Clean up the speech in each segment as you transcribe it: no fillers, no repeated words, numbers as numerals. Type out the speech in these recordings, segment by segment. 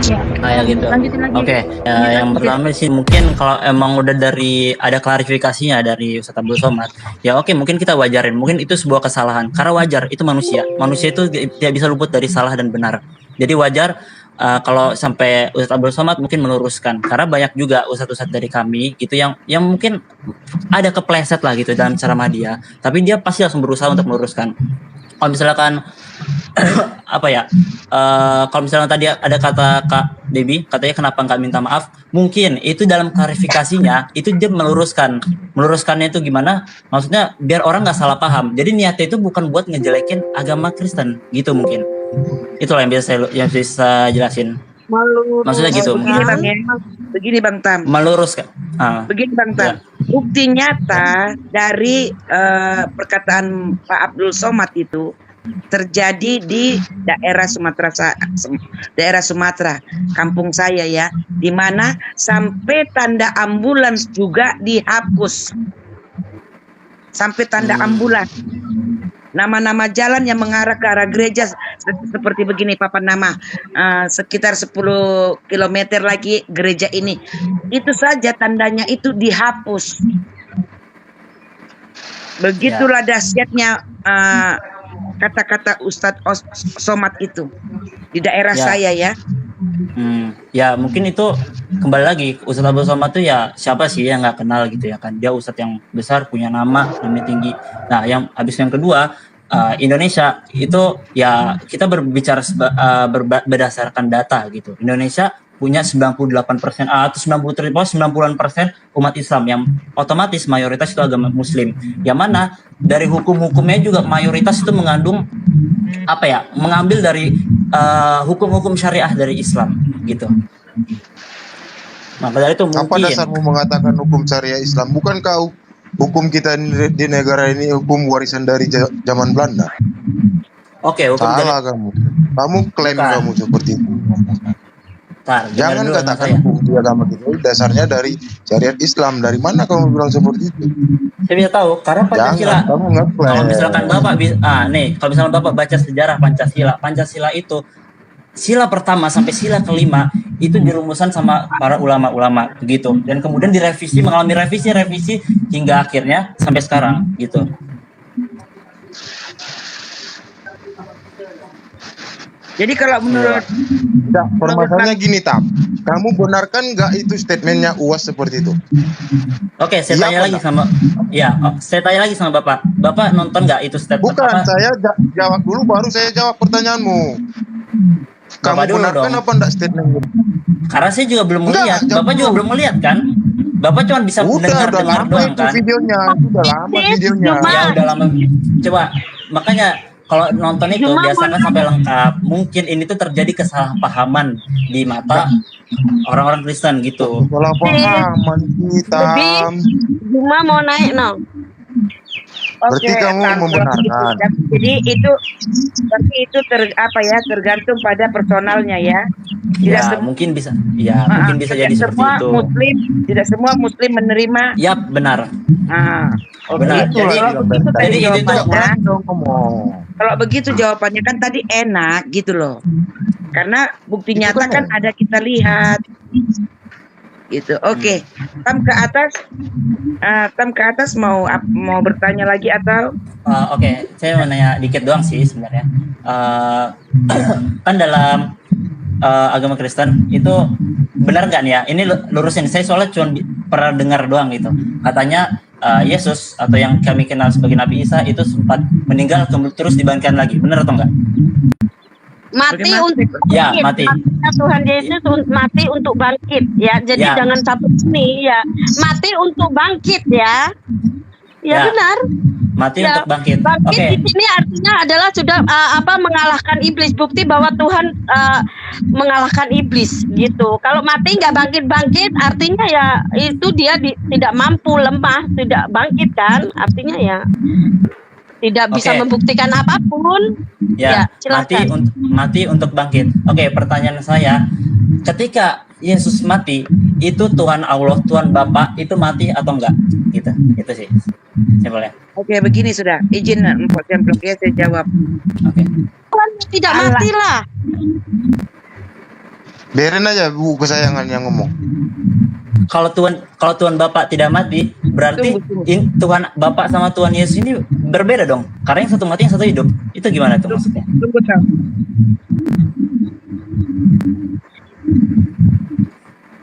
Ya, Kayak gitu. lanjutin lagi. Oke, yang pertama sih mungkin kalau emang udah ada klarifikasinya dari Ustadz Abdul Somad, ya oke mungkin kita wajarin, mungkin itu sebuah kesalahan, karena wajar, itu manusia itu tidak bisa luput dari salah dan benar. Jadi wajar kalau sampai Ustadz Abdul Somad mungkin meluruskan, karena banyak juga ustadz-ustadz dari kami gitu yang mungkin ada kepleset lah gitu dalam ceramah dia, tapi dia pasti langsung berusaha untuk meluruskan. Kalau misalkan apa ya, kalau misalnya tadi ada kata Kak Debbie katanya kenapa nggak minta maaf, mungkin itu dalam klarifikasinya itu dia meluruskannya itu gimana, maksudnya biar orang nggak salah paham, jadi niatnya itu bukan buat ngejelekin agama Kristen gitu, mungkin itulah yang bisa jelasin. Maksudnya gitu. Begini Bang ya. Begini Bang Tam. Meluruskan. Begini Bang Tam. Ya. Bukti nyata dari perkataan Pak Abdul Somad itu terjadi di daerah Sumatera, kampung saya ya, di mana sampai tanda ambulans juga dihapus. Sampai tanda ambulans. Nama-nama jalan yang mengarah ke arah gereja seperti begini papan nama, sekitar 10 km lagi gereja ini, itu saja tandanya itu dihapus. Begitulah dahsyatnya kata-kata Ustadz Somad itu di daerah saya ya. Ya mungkin itu kembali lagi, Ustadz Abdul Somad itu ya siapa sih yang nggak kenal gitu ya kan, dia ustadz yang besar, punya namanya tinggi. Nah yang kedua, Indonesia itu ya kita berbicara berdasarkan data gitu. Indonesia punya 98% atau 90% umat Islam yang otomatis mayoritas itu agama Muslim. Yang mana dari hukum-hukumnya juga mayoritas itu mengandung mengambil dari hukum-hukum syariah dari Islam gitu. Maka dari itu mungkin. Apa dasarmu mengatakan hukum syariah Islam? Bukankah hukum kita di negara ini hukum warisan dari zaman Belanda? Oke, hukum salah kamu klaim kamu seperti itu. Jangan katakan hukum di agama kita dasarnya dari syariat Islam. Dari mana kamu bilang seperti itu? Saya bisa tahu karena Pancasila. Kalau misalkan Bapak kalau misalkan Bapak baca sejarah Pancasila itu sila pertama sampai sila kelima itu dirumuskan sama para ulama-ulama begitu, dan kemudian mengalami revisi hingga akhirnya sampai sekarang gitu. Jadi kalau menurut permasalahannya gini Tam, kamu benarkan nggak itu statementnya UAS seperti itu? Oke, saya tanya lagi sama Bapak. Bapak nonton nggak itu statement? Bukan, saya jawab dulu baru saya jawab pertanyaanmu. Kamu benarkan apa enggak statement itu? Karena saya juga belum melihat. Bapak juga belum melihat kan? Bapak cuma bisa mendengar doang kan? Videonya, udah lama videonya. Ya udah lama. Coba makanya kalau nonton itu biasakan sampai lengkap. Mungkin ini tuh terjadi kesalahpahaman di mata orang-orang Kristen gitu. Kesalahpahaman kita. Cuma mau naik Berarti kamu membenarkan. Jadi itu tergantung pada personalnya ya. Mungkin bisa jadi seperti itu. Tidak semua muslim menerima. Yap, benar. Benar. Jadi itu kalau begitu jawabannya kan tadi enak gitu loh. Karena bukti nyata kan ada kita lihat. Gitu. Oke. Tam ke atas mau bertanya lagi atau? Oke, saya mau nanya dikit doang sih sebenarnya. Kan dalam agama Kristen itu benar nggak nih ya? Ini lurusin, saya soalnya cuma pernah dengar doang gitu. Katanya Yesus atau yang kami kenal sebagai Nabi Isa itu sempat meninggal terus dibangkitkan lagi. Benar atau enggak? Mati untuk bangkit. Mati. Tuhan Yesus mati untuk bangkit ya. Jadi jangan cabut sini ya. Mati untuk bangkit ya. Ya benar. Mati untuk bangkit. Bangkit di sini artinya adalah sudah mengalahkan iblis. Bukti bahwa Tuhan mengalahkan iblis gitu. Kalau mati nggak bangkit artinya ya itu dia tidak mampu, lemah, tidak bangkit kan? Artinya ya tidak bisa membuktikan apapun. Mati untuk bangkit. Oke, pertanyaan saya, ketika Yesus mati, itu Tuhan Allah, Tuhan Bapa itu mati atau enggak? Gitu. Itu sih. Simpelnya. Oke, begini sudah. Izin saya jawab. Oke. Tuhan tidak mati lah. Biarin aja bu kesayangan yang ngomong. Kalau Tuhan Bapak tidak mati, berarti Tuhan Bapak sama Tuhan Yesus ini berbeda dong. Karena yang satu mati, yang satu hidup. Itu gimana tuh maksudnya? Tunggu, Tam.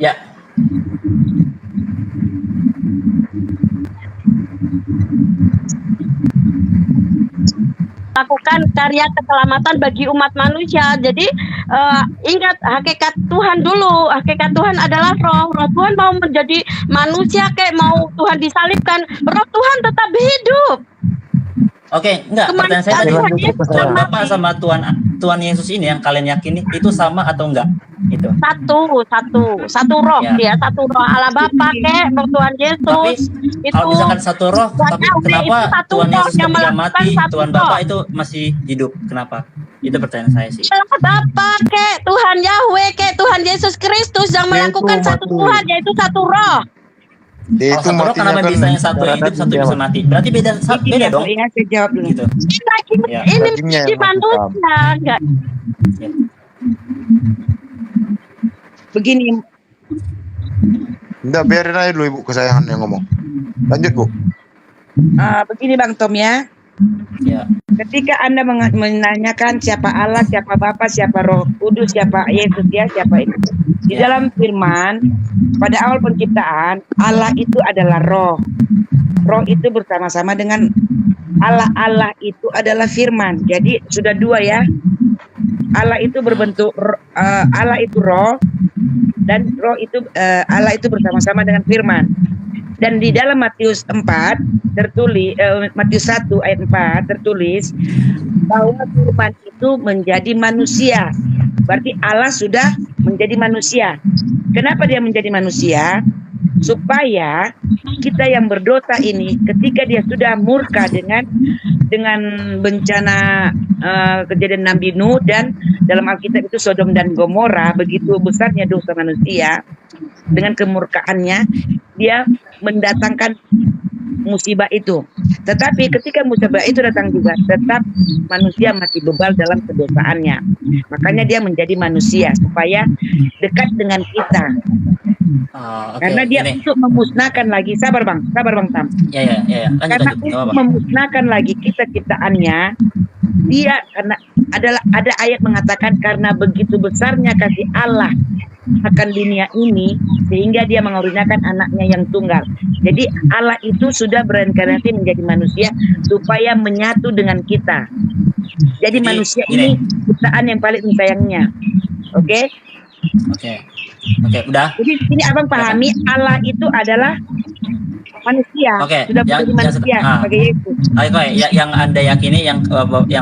Ya. Lakukan karya keselamatan bagi umat manusia. Jadi ingat hakikat Tuhan dulu. Hakikat Tuhan adalah roh. Roh Tuhan mau menjadi manusia kayak mau Tuhan disalibkan, roh Tuhan tetap hidup. Oke, enggak. Pertanyaan saya tadi, Tuhan Bapak sama Tuhan Yesus ini yang kalian yakini itu sama atau enggak? Itu. Satu roh Ya. dia, satu roh Allah Bapa kek, roh Tuhan Yesus. Tapi kalau misalkan satu roh, tapi kenapa Tuhan Yesus ketika mati, Tuhan Bapak itu masih hidup? Kenapa? Itu pertanyaan saya sih. Allah Bapa kek, Tuhan Yahweh kek, Tuhan Yesus Kristus yang melakukan satu Tuhan, yaitu satu roh. Kalau satu roh kenapa bisa yang satu hidup, satu bisa mati? Berarti beda dong. Iya, saya jawab dulu. Gitu. Ya. Ini Dagingnya di yang manusia, enggak. Ya. Begini, Enggak, biarin aja dulu ibu kesayangan yang ngomong. Lanjut bu. begini Bang Tom ya. Ya. Ketika Anda menanyakan siapa Allah, siapa Bapa, siapa Roh Kudus, siapa Yesus ya, siapa itu. Di dalam firman, pada awal penciptaan, Allah itu adalah roh. Roh itu bersama-sama dengan Allah. Allah itu adalah firman. Jadi sudah dua ya. Allah itu berbentuk Allah itu roh, dan roh itu Allah itu bersama-sama dengan firman. Dan di dalam Matius 4 tertulis Matius 1 ayat 4 tertulis bahwa firman itu menjadi manusia. Berarti Allah sudah menjadi manusia. Kenapa dia menjadi manusia? Supaya kita yang berdosa ini ketika dia sudah murka dengan bencana kejadian Nabi Nuh, dan dalam Alkitab itu Sodom dan Gomora, begitu besarnya dosa manusia, dengan kemurkaannya dia mendatangkan musibah itu. Tetapi ketika musibah itu datang juga, tetap manusia masih bebal dalam kedosaannya. Makanya dia menjadi manusia supaya dekat dengan kita. Karena dia untuk memusnahkan lagi, sabar bang Tam. Ya. Karena untuk memusnahkan lagi kita ciptaannya, dia karena ada ayat mengatakan karena begitu besarnya kasih Allah akan dunia ini sehingga dia mengorbankan anaknya yang tunggal. Jadi Allah itu sudah bereinkarnasi menjadi manusia supaya menyatu dengan kita. Jadi manusia ini ciptaan yang paling disayangnya. Oke, udah. Jadi ini abang pahami Allah itu adalah manusia. Sudah menjadi manusia sebagai Yesus. Yang Anda yakini, yang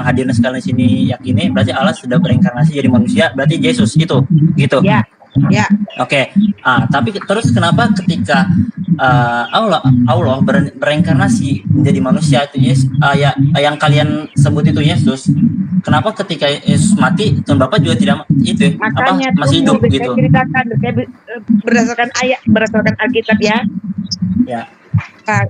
hadirnya sekalian di sini yakini, berarti Allah sudah berinkarnasi jadi manusia, berarti Yesus itu, gitu. Ya. Oke. Tapi terus kenapa ketika Allah bereinkarnasi menjadi manusia itu Yesus, yang kalian sebut itu Yesus, kenapa ketika Yesus mati Tuhan Bapak juga tidak itu makanya masih hidup gitu? Saya ceritakan berdasarkan ayat, berdasarkan Alkitab ya.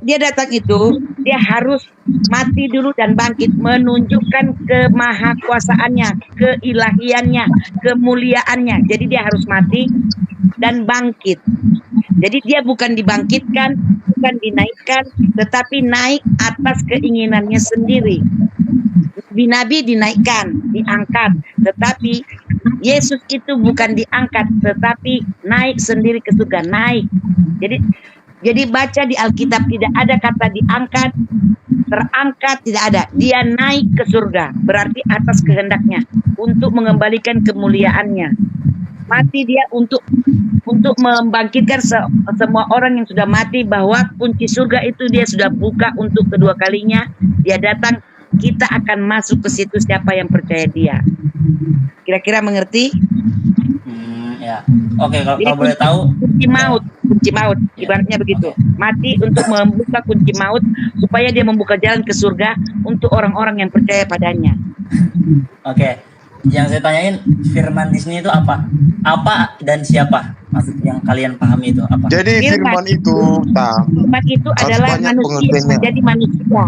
Dia datang itu, dia harus mati dulu dan bangkit, menunjukkan kemahakuasaannya, keilahiannya, kemuliaannya. Jadi dia harus mati dan bangkit. Jadi dia bukan dibangkitkan, bukan dinaikkan, tetapi naik atas keinginannya sendiri. Nabi dinaikkan, diangkat, tetapi Yesus itu bukan diangkat, tetapi naik sendiri ke surga, naik. Jadi baca di Alkitab tidak ada kata diangkat, terangkat, tidak ada. Dia naik ke surga, berarti atas kehendaknya untuk mengembalikan kemuliaannya. Mati dia untuk membangkitkan semua orang yang sudah mati, bahwa kunci surga itu dia sudah buka untuk kedua kalinya. Dia datang, kita akan masuk ke situ siapa yang percaya dia. Kira-kira mengerti? Ya. Oke, kalau boleh tahu kunci maut ibaratnya begitu. Mati untuk membuka kunci maut supaya dia membuka jalan ke surga untuk orang-orang yang percaya padanya. Oke. Yang saya tanyain, firman di sini itu apa? Apa dan siapa? Maksud yang kalian pahami itu apa? Jadi firman itu adalah manusia, menjadi manusia.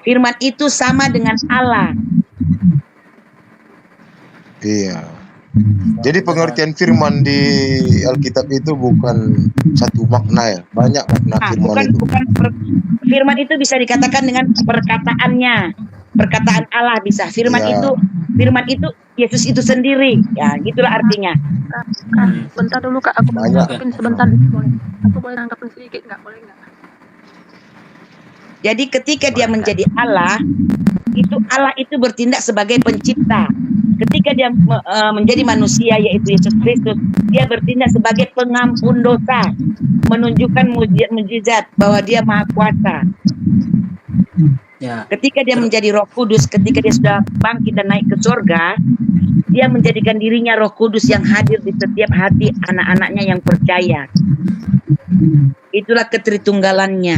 Firman itu sama dengan Allah. Iya. Jadi pengertian firman di Alkitab itu bukan satu makna ya, banyak makna firman Bukan itu. firman itu bisa dikatakan dengan perkataannya, perkataan Allah bisa. Firman Ya. itu Yesus itu sendiri. Ya, gitulah artinya. Bentar dulu Kak, aku mau Banyak. nanggapin sebentar, boleh? Aku boleh nanggapin sedikit nggak? Boleh nggak? Jadi ketika dia menjadi Allah, Allah itu bertindak sebagai pencipta. Ketika dia menjadi manusia yaitu Yesus Kristus, dia bertindak sebagai pengampun dosa, menunjukkan mujizat bahwa dia maha kuasa. Ya. Ketika dia menjadi Roh Kudus, ketika dia sudah bangkit dan naik ke surga, dia menjadikan dirinya Roh Kudus yang hadir di setiap hati anak-anaknya yang percaya. Itulah ketritunggalannya.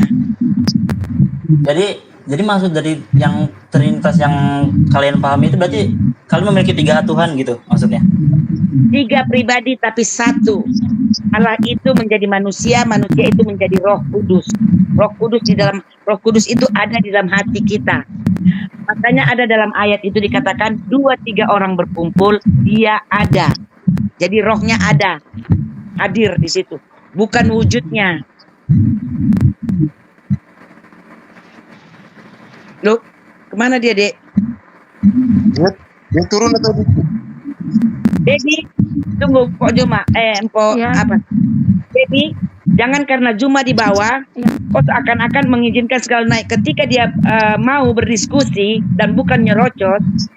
Jadi maksud dari yang Trinitas yang kalian pahami itu berarti kalian memiliki 3 Tuhan gitu maksudnya? 3 pribadi tapi satu. Allah itu menjadi manusia, manusia itu menjadi Roh Kudus. Roh Kudus itu ada di dalam hati kita. Makanya ada dalam ayat itu dikatakan 2-3 orang berkumpul, dia ada. Jadi rohnya ada, hadir di situ, bukan wujudnya. Loh, kemana dia, Dek? Dia turun atau di? Baby, tunggu, Pok Juma. Pok Ya. apa? Baby, jangan karena Juma di bawah, kok seakan-akan mengizinkan segala naik. Ketika dia mau berdiskusi dan bukan nyerocos,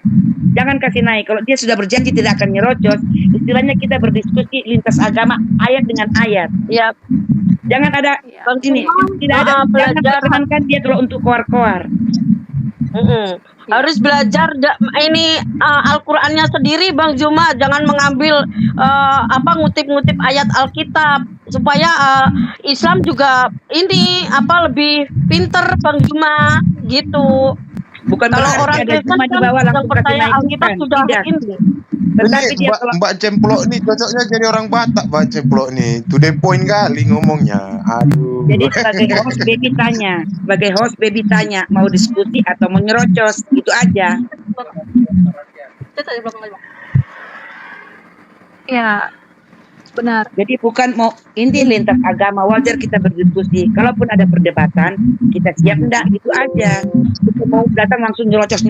jangan kasih naik. Kalau dia sudah berjanji tidak akan nyerocos, istilahnya kita berdiskusi lintas agama, ayat dengan ayat. Ya, Jangan ada Ya. ini, tidak ada. Jangan belajar. pertahankan dia kalau untuk koar-koar. harus belajar ini Al-Qur'annya sendiri Bang Juma, jangan mengambil ngutip-ngutip ayat Alkitab supaya Islam juga ini lebih pinter Bang Juma gitu. Bukan Kalau berarti orang ada Kristen Juma di kan bawah yang langsung kasih percaya naik, Alkitab bukan. sudah Tidak. ini. Tetapi Ini dia Mbak, kalau Mbak Cemplok nih cocoknya jadi orang Batak, Mbak Cemplok nih. To the point kali ngomongnya. Aduh. jadi sebagai host baby tanya mau diskusi atau mau nyerocos, itu aja. Ya, benar. Jadi bukan mau ini lintas agama, wajar kita berdiskusi. Kalaupun ada perdebatan, kita siap enggak, gitu aja. Kita mau datang langsung nyerocos.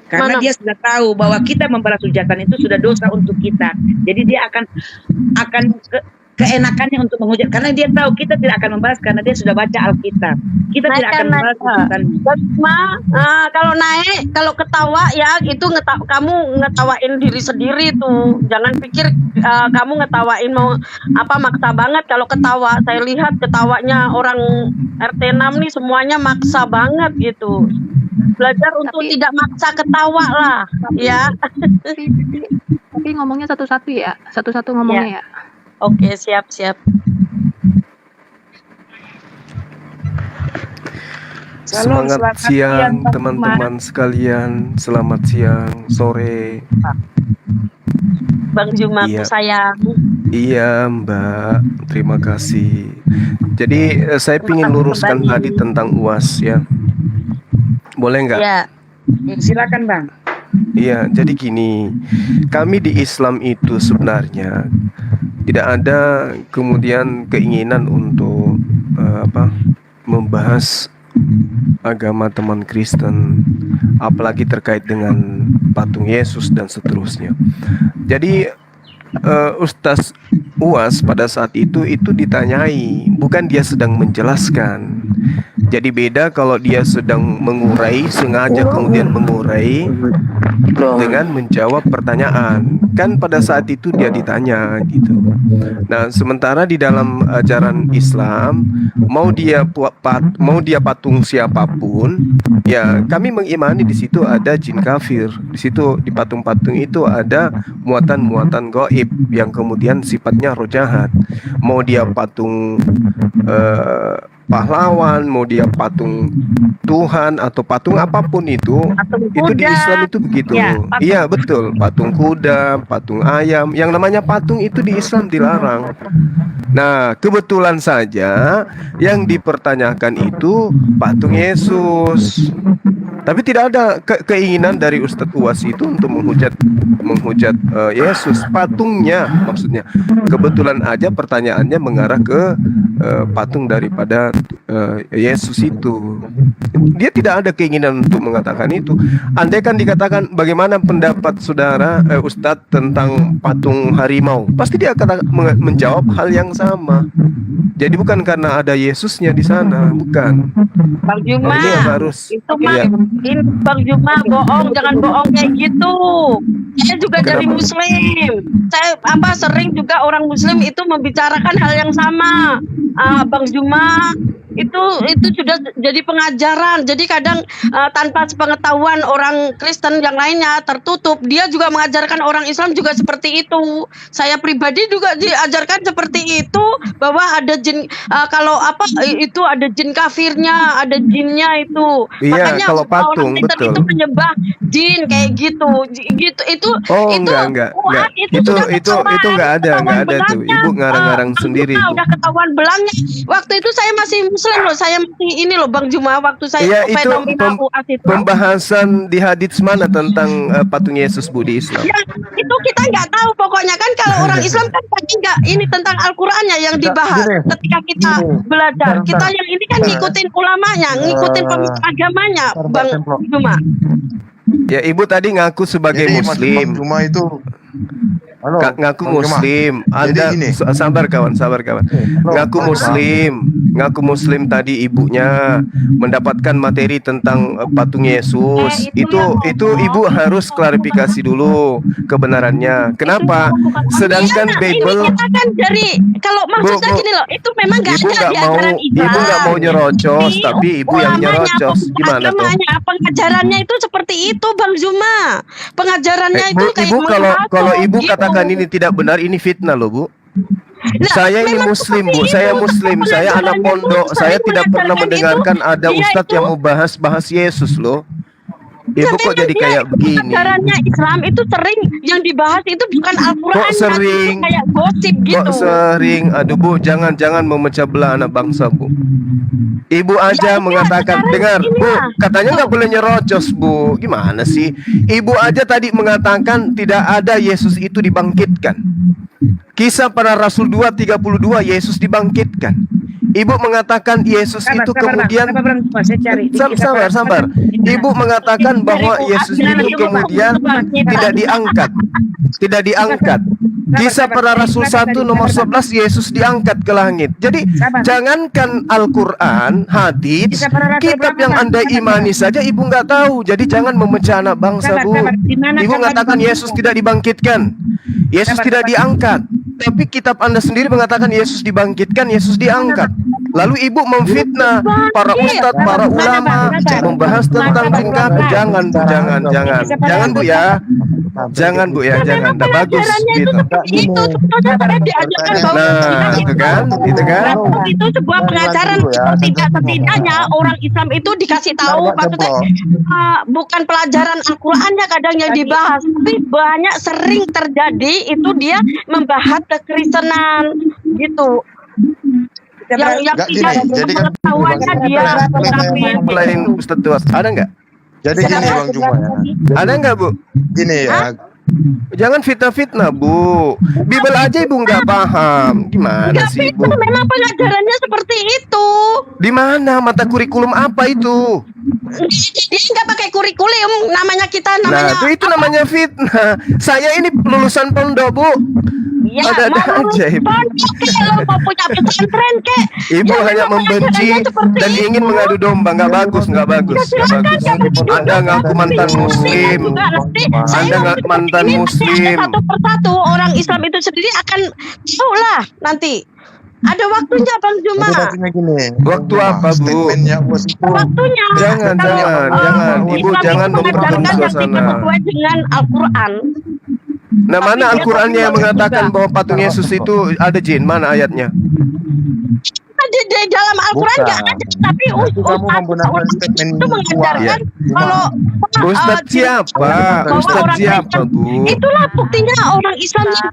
Karena dia sudah tahu bahwa kita membalas hujatan itu sudah dosa untuk kita. Jadi dia akan keenakannya untuk menghujat, karena dia tahu kita tidak akan membalas karena dia sudah baca Alkitab. Kita tidak akan membalas hujatan. Cuma kalau ketawa ya itu kamu ngetawain diri sendiri tuh. Jangan pikir kamu ngetawain mau maksa banget. Kalau ketawa, saya lihat ketawanya orang RT 6 nih semuanya maksa banget gitu. Belajar untuk tidak maksa ketawa lah, ya. Tapi ngomongnya satu-satu ya, satu-satu ngomongnya ya. Oke, siap. Semangat siang teman-teman sekalian, selamat siang, sore. Bang Juma Iya. sayang. Iya Mbak, terima kasih. Jadi saya ingin luruskan tadi tentang UAS ya. Boleh nggak? Ya. Silakan Bang. Iya, jadi gini, kami di Islam itu sebenarnya tidak ada kemudian keinginan untuk membahas agama teman Kristen, apalagi terkait dengan patung Yesus dan seterusnya. Jadi Ustaz UAS pada saat itu ditanyai, bukan dia sedang menjelaskan. Jadi beda kalau dia sedang mengurai, sengaja kemudian mengurai dengan menjawab pertanyaan. Kan pada saat itu dia ditanya gitu. Nah, sementara di dalam ajaran Islam, mau dia patung siapapun, ya kami mengimani di situ ada jin kafir. Di situ di patung-patung itu ada muatan-muatan gaib yang kemudian sifatnya roh jahat. Mau dia patung pahlawan, mau dia patung Tuhan atau patung apapun itu di Islam itu begitu. Ya, Iya betul, patung kuda, patung ayam, yang namanya patung itu di Islam dilarang. Nah, kebetulan saja yang dipertanyakan itu patung Yesus. Tapi tidak ada keinginan dari Ustadz Uwas itu untuk menghujat Yesus, patungnya maksudnya. Kebetulan aja pertanyaannya mengarah ke patung daripada Yesus itu. Dia tidak ada keinginan untuk mengatakan itu. Andai kan dikatakan bagaimana pendapat saudara Ustadz tentang patung harimau, pasti dia akan menjawab hal yang sama. Jadi bukan karena ada Yesusnya di sana, bukan. Bang Juma, Ini harus itu mah ya. ini Bang Juma bohong, jangan bohong kayak gitu. Saya juga dari Kenapa? Muslim. Saya sering juga orang Muslim itu membicarakan hal yang sama. Bang Juma itu sudah jadi pengajaran. Jadi kadang tanpa sepengetahuan orang Kristen yang lainnya tertutup, dia juga mengajarkan orang Islam juga seperti itu. Saya pribadi juga diajarkan seperti itu, bahwa ada jin, kalau itu ada jin kafirnya, ada jinnya itu. Iya, Makanya kalau patung, orang Kristen betul. itu menyembah jin kayak gitu. Itu Oh, itu enggak. itu sudah ketahuan, Itu enggak ada tuh. belangnya. Ibu ngarang-ngarang Bang sendiri Juma itu. udah ketahuan belangnya. Waktu itu saya masih Muslim loh, saya masih ini loh Bang Juma, waktu saya Iya, itu fenomena UAS itu. pembahasan di hadits mana tentang patung Yesus Bu di Islam? Ya, itu kita nggak tahu, pokoknya kan kalau orang Islam kan pasti nggak ini tentang Al-Qur'annya yang dibahas Gini, ketika kita belajar. Kita yang ini kan ngikutin ulamanya, ngikutin pemimpin agamanya, Bang Juma. Ya, Ibu tadi ngaku sebagai Jadi Muslim. Bang Juma itu halo, Ngaku Bang Juma. Muslim. Anda Jadi ini. sabar kawan. Ngaku Muslim tadi ibunya mendapatkan materi tentang patung Yesus. itu Itu yang Ibu harus klarifikasi dulu kebenarannya. Kenapa? Sedangkan Iya, Bible ini kita kan dari, kalau maksudnya Bu, gini loh, itu memang nggak Ibu ada nggak di mau, ajaran Islam. Ibu nggak mau nyerocos, Di tapi Ibu yang ulamanya, nyerocos. Gimana tuh? agamanya, pengajarannya itu seperti itu, Bang Zuma. Pengajarannya itu kayak Ibu kalau menghasut, Ibu gitu. katakan ini tidak benar, ini fitnah loh, Bu. Nah, Saya ini memang Muslim, seperti Bu. Saya itu. Muslim. Saya anak Pengajarannya pondok. itu Saya sering tidak pernah mengajarkan mendengarkan itu, ada dia ustadz itu- yang mau bahas Yesus loh. Ibu Ya, kok memang jadi dia, kayak begini? Pengajarannya Islam itu sering yang dibahas itu bukan Al-Quran, Kok sering? itu kayak gosip gitu. Kok sering? Aduh, Bu, jangan memecah belah anak bangsa, Bu. Ibu aja Ya, mengatakan, sekarang dengar, ini Bu, lah. katanya nggak boleh nyerocos, Bu. Gimana sih? Ibu aja tadi mengatakan tidak ada Yesus itu dibangkitkan. Kisah para Rasul 2:32 Yesus dibangkitkan. Ibu mengatakan Yesus itu kemudian saya cari. sabar. Ibu mengatakan bahwa Yesus itu kemudian tidak diangkat. Kisah para Rasul 1 nomor 11 Yesus diangkat ke langit. Jadi jangankan Al-Quran, hadits, kitab yang Anda imani saja Ibu nggak tahu. Jadi jangan memecah anak bangsa, Bu. Ibu mengatakan Yesus tidak dibangkitkan, Yesus tidak diangkat. Tapi kitab Anda sendiri mengatakan Yesus dibangkitkan, Yesus diangkat. Lalu Ibu memfitnah para ustadz, para ulama, membahas tentang tingkah. Jangan, Bu, jangan, Bu ya. Jangan, Bu ya, jangan. Nggak bagus Pengajarannya itu gitu. seperti itu. Sebetulnya saya diajarkan bahwa Nah, itu kan. itu sebuah pengajaran. Setidaknya orang Islam itu dikasih tahu, maksudnya bukan pelajaran Al-Qurannya kadang yang dibahas, tapi banyak sering terjadi itu dia membahas kekristenan gitu. Yang Nggak, tidak gini, jadi kan pengetahuannya dia kafir. Selain Ustadz Tuas, ada nggak? Jadi gini Bang Juma ya. Ada nggak, Bu? Gini ya. Jangan fitnah-fitnah, Bu. Bible aja Ibu nggak paham. Gimana Enggak, sih, itu Bu? memang pengajarannya seperti itu. Di mana mata kurikulum apa itu? Dia nggak pakai kurikulum, namanya kita namanya. Nah, itu namanya fitnah. Saya ini lulusan pondok, Bu. Ya, ada mau aja, Ibu. pondok kek, lo mau punya pesantren kek. Ibu Ya, hanya memang membenci pengajarannya seperti dan itu. ingin mengadu domba. Nggak bagus. Anda ngaku mantan Muslim. Anda nggak mantan Ini Muslim. satu persatu orang Islam itu sendiri akan tahu lah nanti. Ada waktunya Bang Juma. Jadi maksudnya gini. Waktu apa, Bu? Statementnya UAS itu. Waktunya. Jangan. Ibu Islam jangan itu memperkeruh mengajarkan yang suasana. tidak sesuai dengan Al-Quran. Nah, mana Al-Qurannya yang mengatakan bahwa patung Yesus itu ada jin? Mana ayatnya? Di di dalam Al-Quran Bukan. nggak ada, tapi Berarti kamu membenarkan statement itu mengajarkan Iya. kalau Ustadz siapa? bahwa Ustadz orang siapa, Kristen- Bu? Itulah buktinya orang Islam yang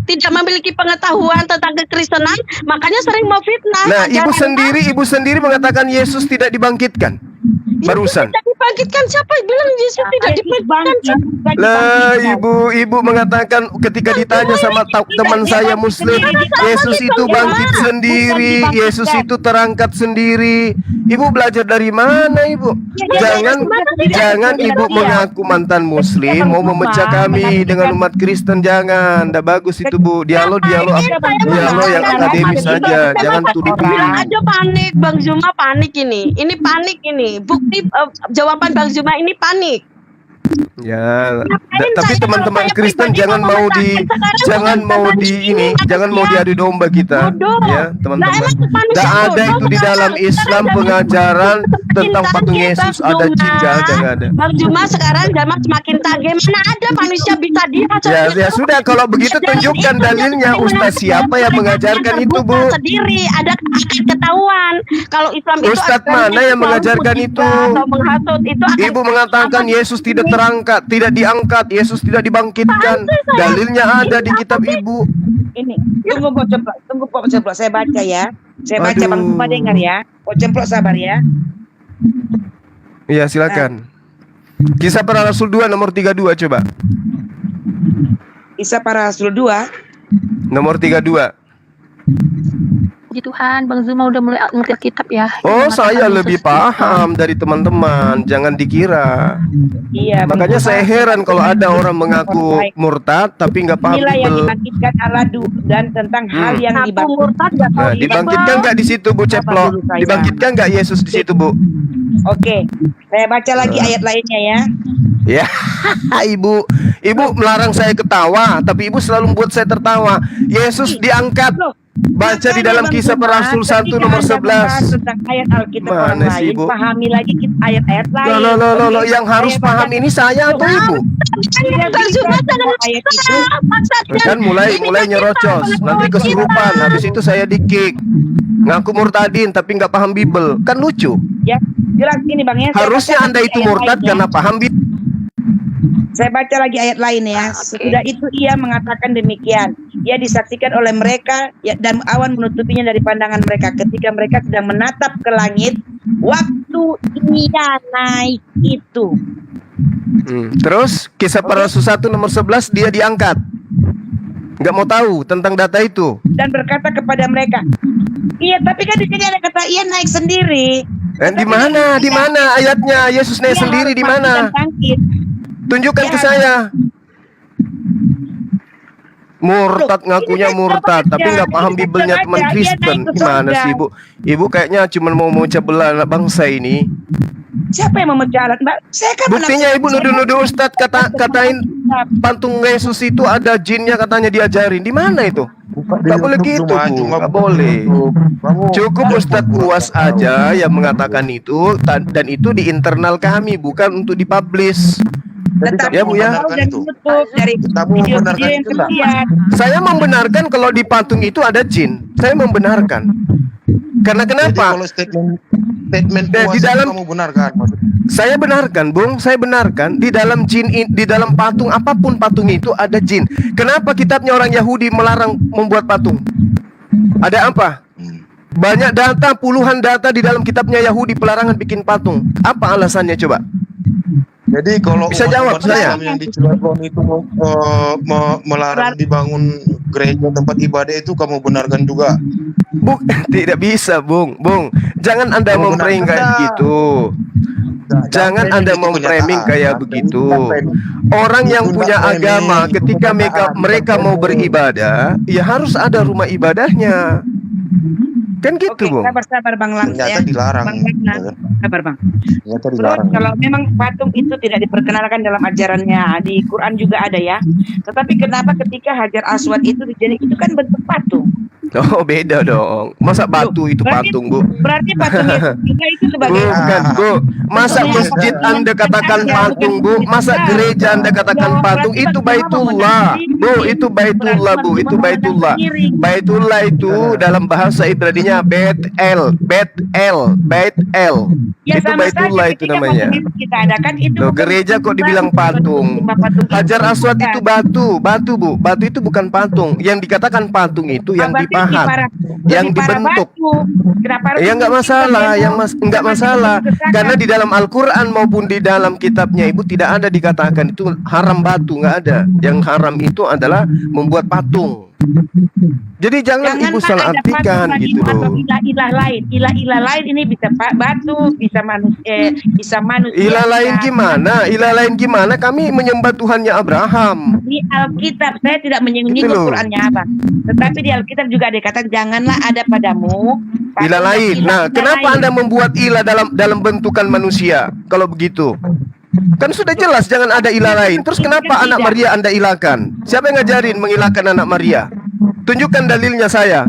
tidak memiliki pengetahuan tentang kekristenan, makanya sering mau fitnah. Nah, ajaran- ibu sendiri mengatakan Yesus tidak dibangkitkan. Barusan. Tidak dibangkitkan, siapa yang bilang Yesus tidak dibangkitkan? Lah, ibu mengatakan ketika ditanya sama teman saya Muslim, Yesus itu bangkit sendiri, Yesus itu terangkat sendiri. Ibu belajar dari mana, Ibu? Jangan Ibu mengaku mantan Muslim, mau memecah kami dengan umat Kristen, jangan. Nggak bagus itu, Bu. Dialog yang akademis saja, jangan tuduh. Bilang aja panik, Bang Zuma panik ini. Ini panik ini. Bukti jawaban Bang Zuma ini panik. Ya, Ngapain tapi saya teman-teman kalau saya Kristen pribadi jangan mau jangan mau diadu domba kita, Bodoh. ya teman-teman. Lah, emang manusia Tidak ada bodoh itu di kenapa? dalam Islam Sekarang pengajaran tentang semakin patung canggih, Yesus Bang ada Zuma. jin, jangan ada. Bang Zuma sekarang zaman semakin canggih, mana ada manusia bisa Ya sudah, kalau begitu tunjukkan dalilnya. Ustaz siapa yang mengajarkan itu, Bu? Sendiri ada akan ketahuan kalau Islam itu Ustadz ada mana yang mengajarkan itu? atau menghasut itu akan Ibu mengatakan Yesus tidak terangkat, tidak diangkat, Yesus tidak dibangkitkan. Dalilnya ada di kitab Ibu. Ini tunggu Pok Cemplok, saya baca ya. Saya baca Aduh. Bang Zuma dengar ya. Pok Cemplok sabar ya. Iya, silakan. Kisah Para Rasul 2 nomor 32 coba. Kisah Para Rasul 2 Nomor 32. Puji Tuhan, Bang Zuma udah mulai ngerti kitab ya. Oh, Mengatakan saya Yesus lebih itu. paham dari teman-teman. Jangan dikira. Iya, Makanya saya heran kalau ada orang mengaku murtad tapi nggak paham inilah yang Bible. dibangkitkan Allah dan tentang hal yang Aku dibangkitkan. murtad gak tahu Nah, dibangkitkan nggak di situ, Bu Ceplok? Dibangkitkan nggak Yesus di situ, Bu? Oke, saya baca lagi ayat lainnya ya. Ya, ibu melarang saya ketawa, tapi ibu selalu membuat saya tertawa. Yesus diangkat. Baca di dalam Kisah Para Rasul 1 nomor 11. Tentang ayat Alkitab orang Mana sih, lain, Bu? pahami lagi ayat-ayat lain. Loh, yang harus paham ini saya atau ibu? Bang Zuma jangan ayat itu. Kan mulai nyerocos, nanti kesurupan, habis itu saya di-kick. Ngaku murtadin tapi nggak paham Bible, kan lucu. Ya, jelas ini Bang ya. Saya Harusnya baca Anda lagi itu ayat murtad lainnya. karena paham Bible. Saya baca lagi ayat lain ya. Sesudah itu ia mengatakan demikian. Ia disaksikan oleh mereka dan awan menutupinya dari pandangan mereka ketika mereka sedang menatap ke langit waktu ia naik itu. Terus Kisah Para Rasul 1 nomor 11 dia diangkat. Nggak mau tahu tentang data itu. Dan berkata kepada mereka, iya tapi kan di sini ada kata ia naik sendiri. Di mana ayatnya Yesus naik Ia sendiri harus di mati mana? dan bangkit. Tunjukkan ke saya. Murtad, ngakunya murtad, tapi nggak paham Bibelnya teman Kristen. Gimana sih, Ibu? Ibu kayaknya cuma mau memecah belah anak bangsa ini. Siapa yang memecah alat, Mbak? Saya kan Buktinya Ibu nuduh-nuduh Ustadz katain patung Yesus itu ada jinnya, katanya diajarin. Di mana itu? Nggak boleh gitu, Bu. Nggak boleh. Cukup Ustadz Uwas aja yang mengatakan itu, dan itu di internal kami, bukan untuk dipublish. Tetapi Ya, Bu, ya. dari YouTube, dari Kamu video-video membenarkan yang itu nggak? kemudian. Saya membenarkan kalau di patung itu ada jin. Saya membenarkan. Karena Jadi kenapa? kalau statement Dan di puasa dalam- kamu benarkan maksudnya. Saya benarkan, Bung. Saya benarkan di dalam di dalam patung apapun patung itu ada jin. Kenapa kitabnya orang Yahudi melarang membuat patung? Ada apa? Banyak data, puluhan data di dalam kitabnya Yahudi pelarangan bikin patung. Apa alasannya coba? Jadi kalau Bisa jawab umat saya. Islam yang di Cilegon itu melarang dibangun gereja tempat ibadah itu kamu benarkan juga? Bung, tidak bisa, Bung. Jangan Anda Kamu memframing benarkan kayak tak? begitu. Jangan Anda memframing kayak begitu. Orang yang punya agama ketika mereka mau beribadah, ya harus ada rumah ibadahnya. Kan gitu, Oke, Bung. sabar Bang Lang ya. Ternyata dilarang. Bang Lang, sabar Bang. Ternyata Terus dilarang. kalau memang patung itu tidak diperkenalkan dalam ajarannya, di Quran juga ada ya. Tetapi kenapa ketika Hajar Aswad itu dijadikan itu kan bentuk patung? Oh, beda dong. Masa batu itu patung, Bu? Berarti patung Yesus juga itu sebagai Bukan, Bu. Masa masjid Anda katakan patung, Bu? Masa gereja Anda katakan patung? Itu Baitullah. Bu, itu Baitullah, Bu. Itu Baitullah. Baitullah itu dalam bahasa Ibraninya Bet-El. Bet-El. Bet-El. Ya, Itu sama Baitullah saja itu ketika namanya. patung itu kita adakan itu Loh, bukan gereja kok dibilang patung? Hajar Aswad itu batu, batu, Bu. Batu itu bukan patung. Yang dikatakan patung itu yang berarti dipahat, yang dibentuk. Ya nggak masalah, nggak masalah. Karena di dalam Al-Quran maupun di dalam kitabnya Ibu tidak ada dikatakan itu haram batu, nggak ada. Yang haram itu adalah membuat patung. Jadi jangan Ibu salah artikan gitu loh. Ilah-ilah lain ini bisa batu, bisa manusia, Ilah lain gimana? Ilah lain gimana? Kami menyembah Tuhannya Abraham. Di Alkitab saya tidak menyinggung Gitu loh. Qurannya Abang, tetapi di Alkitab juga dikatakan janganlah ada padamu patung Ilah lain. dan Nah, ilah kenapa lain. Anda membuat ilah dalam bentukan manusia? Kalau begitu, kan sudah jelas jangan ada ilah lain. Terus kenapa anak Maria Anda ilahkan? Siapa yang ngajarin mengilahkan anak Maria? Tunjukkan dalilnya saya.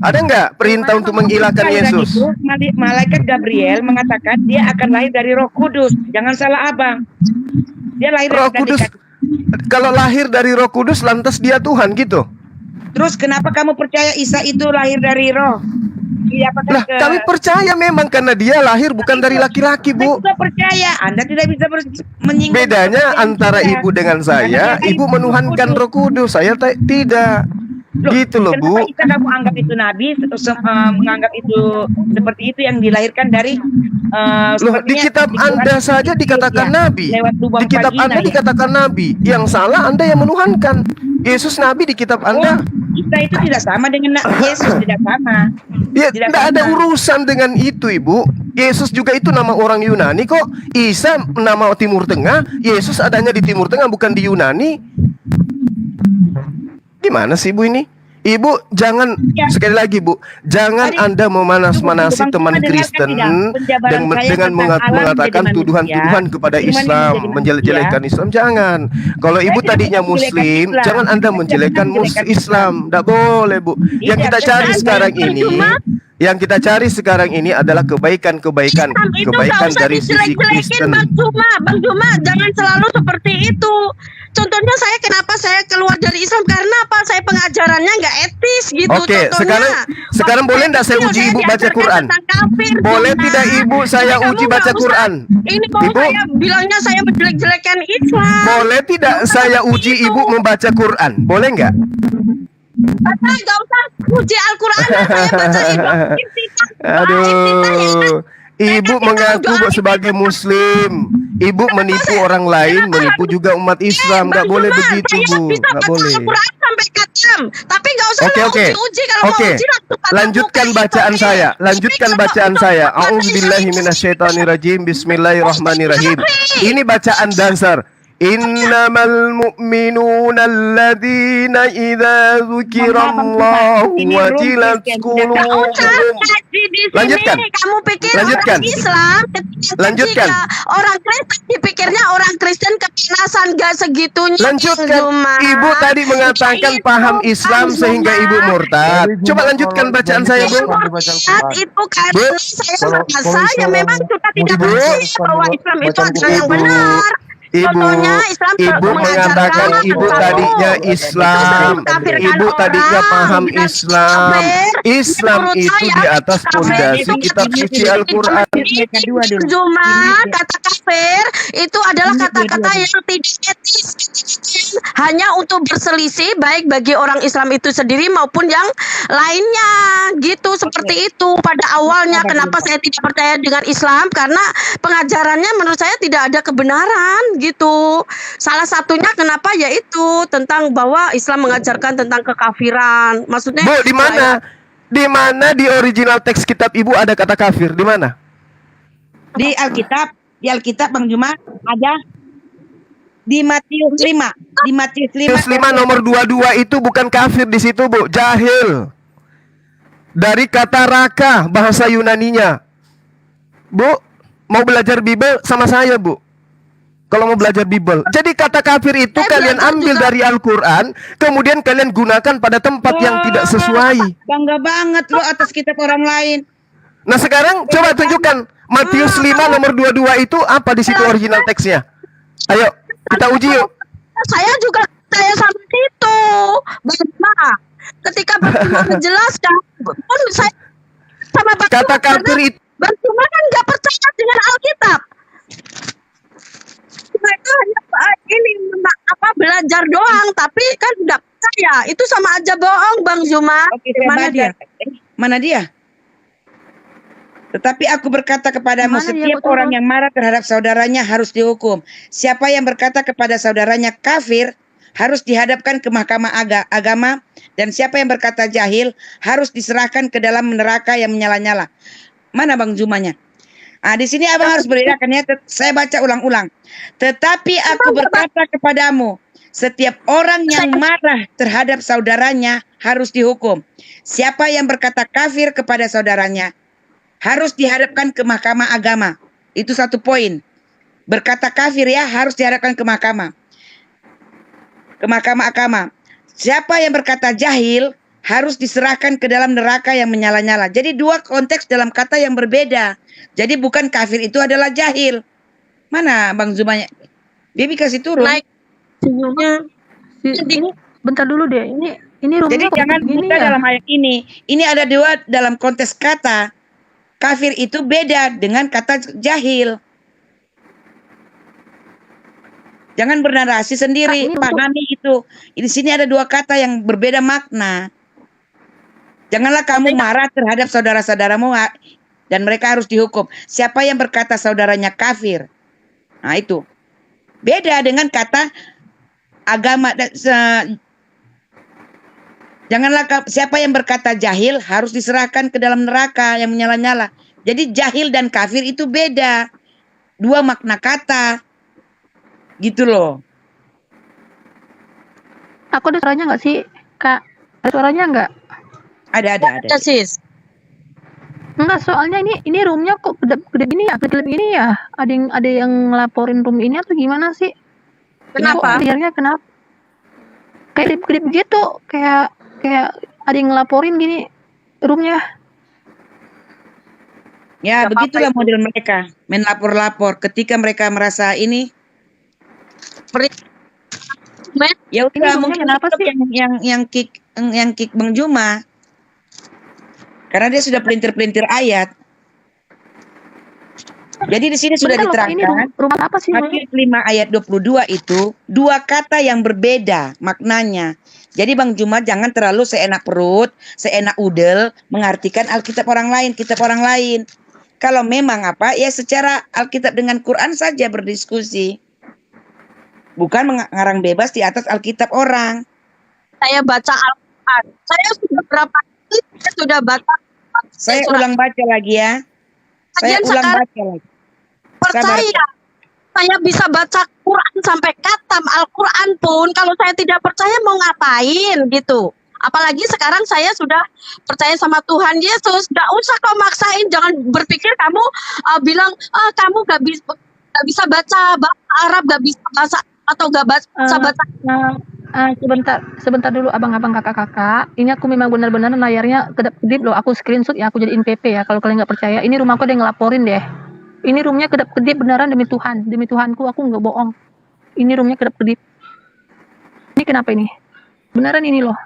Ada nggak perintah untuk mengilahkan Kelahiran Yesus? itu, Malaikat Gabriel mengatakan dia akan lahir dari Roh Kudus. Jangan salah Abang. Dia lahir Roh dari Kudus. Kalau lahir dari Roh Kudus lantas dia Tuhan gitu. Terus kenapa kamu percaya Isa itu lahir dari Roh? Lah, kami percaya memang karena dia lahir bukan dari laki-laki, Bu. Saya juga percaya. Anda tidak bisa menyinggung. Bedanya antara Ibu dengan saya, Ibu menuhankan Roh Kudus, saya tidak. Gitu loh, Bu. Kenapa Isa kamu anggap itu nabi, menganggap itu seperti itu yang dilahirkan dari Loh, di kitab Anda saja dikatakan nabi. Di kitab Anda dikatakan nabi. Yang salah Anda yang menuhankan. Yesus nabi di kitab Anda. Isa itu tidak sama dengan Yesus, tidak sama. Ya, Tidak tidak ada sama. urusan dengan itu, Ibu. Yesus juga itu nama orang Yunani kok. Isa nama Timur Tengah. Yesus adanya di Timur Tengah bukan di Yunani. Gimana sih, Ibu ini? Ibu jangan sekali lagi, Bu, jangan Anda memanas-manasi teman Kristen dengan mengatakan tuduhan-tuduhan kepada Islam, menjelek-jelekan Islam. Jangan. Kalau Ibu tadinya Muslim, jangan Anda menjelekkan Islam. Tidak boleh, Bu. Yang kita cari sekarang ini adalah kebaikan-kebaikan dari sisi Kristen. Bang Juma, jangan selalu seperti itu. Contohnya kenapa saya keluar dari Islam karena apa? Saya pengajarannya nggak etis gitu. Oke, sekarang boleh nggak saya uji Ibu baca Quran? Boleh tidak Ibu saya uji baca Quran? Ini mau Ibu, saya bilangnya saya menjelek-jelekan Islam. boleh tidak saya uji Ibu membaca Quran? Boleh nggak? Nggak usah uji Al-Quran, saya baca Aduh, Ibu mengaku sebagai Muslim. Ibu menipu orang lain, menipu juga umat Islam. Nggak boleh begitu, Bu. Nggak boleh. Al-Quran sampai khatam, tapi nggak usah Oke. uji kalau mau uji langsung tatap Lanjutkan muka, bacaan itu. saya. Lanjutkan Tapi bacaan kalau saya. untuk A'udzubillahi minasyaitonirrajim. Bismillahirrahmanirrahim. Ini bacaan dasar. Innamal mu'minuna alladzina idza dzukirallahu wajilat qulubuhum. Lanjutkan. Kamu pikir Lanjutkan. orang Islam Lanjutkan. orang Kristen dipikirnya orang Kristen kepanasan gak segitunya. Lanjutkan. Ibu tadi mengatakan paham Islam sehingga Ibu murtad. Coba lanjutkan bacaan saya, Bu. Itu karena saya memang sudah tidak Ibu. percaya bahwa Islam itu adalah yang benar. Ibu, Contohnya Islam Ibu mengatakan Ibu tadinya Islam, Ibu tadinya paham Islam. Islam itu di atas pondasi kitab suci Al-Quran. Cuma kata kafir itu adalah kata-kata yang tidak etis, hanya untuk berselisih baik bagi orang Islam itu sendiri maupun yang lainnya, gitu. Seperti itu pada awalnya. Kenapa saya tidak percaya dengan Islam? Karena pengajarannya menurut saya tidak ada kebenaran, gitu. Salah satunya kenapa yaitu tentang bahwa Islam mengajarkan tentang kekafiran. Maksudnya Bu, di mana? Di mana di original teks kitab Ibu ada kata kafir? Di mana? Di Alkitab Bang Juma ada di Matius 5. Di Matius 5. Matius 5 nomor 22 itu bukan kafir di situ, Bu. Jahil. Dari kata raka, bahasa Yunaninya. Bu, mau belajar Bible sama saya, Bu. Kalau mau belajar Bible. Jadi kata kafir itu Saya kalian belajar ambil juga. dari Al-Quran, kemudian kalian gunakan pada tempat yang tidak sesuai. Bangga banget lo atas kitab orang lain. Nah sekarang coba tunjukkan Matius 5 nomor 22 itu apa di situ original teksnya. Ayo kita uji yuk. Saya juga percaya sama itu, Bang Juma. Ketika Bang Juma menjelaskan, pun saya sama Bang Kata Juma, kafir karena itu Bang Juma kan nggak percaya dengan Alkitab. Mereka hanya belajar doang, tapi kan nggak percaya. Itu sama aja bohong, Bang Juma. Oke, saya Mana baca. dia? Mana dia? Tetapi aku berkata kepadamu, Mana dia? setiap Betul, orang betul. yang marah terhadap saudaranya harus dihukum. Siapa yang berkata kepada saudaranya kafir harus dihadapkan ke mahkamah agama, dan siapa yang berkata jahil harus diserahkan ke dalam neraka yang menyala-nyala. Mana Bang Jumanya? Di sini abang harus bedakan ya. Saya baca ulang-ulang. Tetapi aku berkata kepadamu, setiap orang yang marah terhadap saudaranya harus dihukum. Siapa yang berkata kafir kepada saudaranya harus dihadapkan ke mahkamah agama. Itu satu poin. Berkata kafir ya harus dihadapkan ke mahkamah. Ke mahkamah agama. Siapa yang berkata jahil harus diserahkan ke dalam neraka yang menyala-nyala. Jadi dua konteks dalam kata yang berbeda. Jadi bukan kafir itu adalah jahil. Mana Bang Zumanya? Bibi kasih turun. Naik senyumnya. Ini bentar dulu deh. Ini rumahnya Jadi kok jangan begini buka ya? dalam ayat ini. Ini ada dua dalam konteks kata. Kafir itu beda dengan kata jahil. Jangan bernarasi sendiri, Ini pahami itu. Di sini ada dua kata yang berbeda makna. Janganlah kamu marah terhadap saudara-saudaramu dan mereka harus dihukum. Siapa yang berkata saudaranya kafir? Nah itu. Beda dengan kata agama. Janganlah siapa yang berkata jahil harus diserahkan ke dalam neraka yang menyala-nyala. Jadi jahil dan kafir itu beda. Dua makna kata. Gitu loh. Aku ada suaranya nggak sih, Kak? Ada suaranya nggak? Ada. Sis. Enggak, soalnya ini roomnya kok gede gini ya, gede gini ya. Ada yang ngelaporin room ini atau gimana sih? Kenapa? Liarnya kenapa? Kayak gede begitu, kayak ada yang ngelaporin gini roomnya. Ya, Gak begitulah apa-apa model mereka. Main lapor-lapor. Ketika mereka merasa ini, ya Ini udah roomnya mungkin kenapa TikTok sih? yang kick Bang Juma. Karena dia sudah pelintir-pelintir ayat. Jadi di sini sudah Bentar loh, Kak, ini diterangkan. rumah apa sih? Matius 5 ayat 22 itu dua kata yang berbeda maknanya. Jadi Bang Juma jangan terlalu seenak perut, seenak udel mengartikan Alkitab orang lain, kitab orang lain. Kalau memang ya secara Alkitab dengan Quran saja berdiskusi. Bukan mengarang bebas di atas Alkitab orang. Saya baca Al-Quran. Saya sudah berapa kali saya sudah baca. Saya ulang baca lagi ya. Saya Kajian ulang sekarang baca lagi. percaya. Saya bisa baca Quran sampai katam Al-Quran pun. Kalau saya tidak percaya mau ngapain gitu. Apalagi sekarang saya sudah percaya sama Tuhan Yesus. Gak usah kau maksain. Jangan berpikir kamu bilang kamu gak bisa baca Arab, gak bisa bahasa atau gak bisa baca. Sebentar dulu abang-abang kakak-kakak. Ini aku memang benar-benar layarnya kedap-kedip loh. Aku screenshot ya, aku jadiin PP ya. Kalau kalian nggak percaya, ini rumahku ada yang ngelaporin deh. Ini roomnya kedap-kedip beneran demi Tuhan, demi Tuhanku aku nggak bohong. Ini roomnya kedap-kedip. Ini kenapa ini? Beneran ini loh.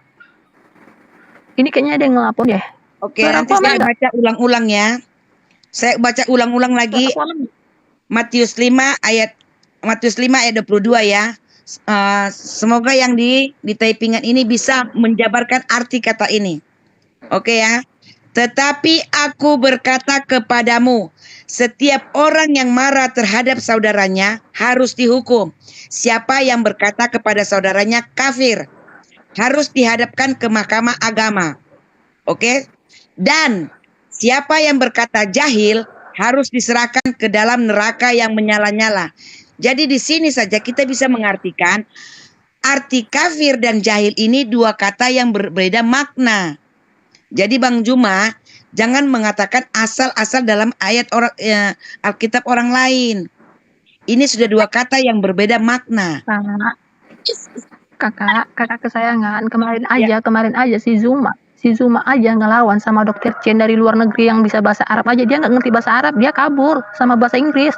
Ini kayaknya ada yang ngelapor deh. Oke, Suara nanti aku saya ada. baca ulang-ulang ya. Saya baca ulang-ulang lagi Matius 5 ayat 22 ya. Semoga yang di typingan ini bisa menjabarkan arti kata ini. Oke ya. Tetapi aku berkata kepadamu, setiap orang yang marah terhadap saudaranya harus dihukum. Siapa yang berkata kepada saudaranya kafir harus dihadapkan ke mahkamah agama. Oke? Dan siapa yang berkata jahil harus diserahkan ke dalam neraka yang menyala-nyala. Jadi di sini saja kita bisa mengartikan arti kafir dan jahil ini dua kata yang berbeda makna. Jadi Bang Juma jangan mengatakan asal-asal dalam ayat Alkitab orang lain. Ini sudah dua kata yang berbeda makna. Kakak kesayangan, Ya. kemarin aja si Zuma aja ngelawan sama dokter Chen dari luar negeri yang bisa bahasa Arab aja, dia nggak ngerti bahasa Arab, dia kabur sama bahasa Inggris.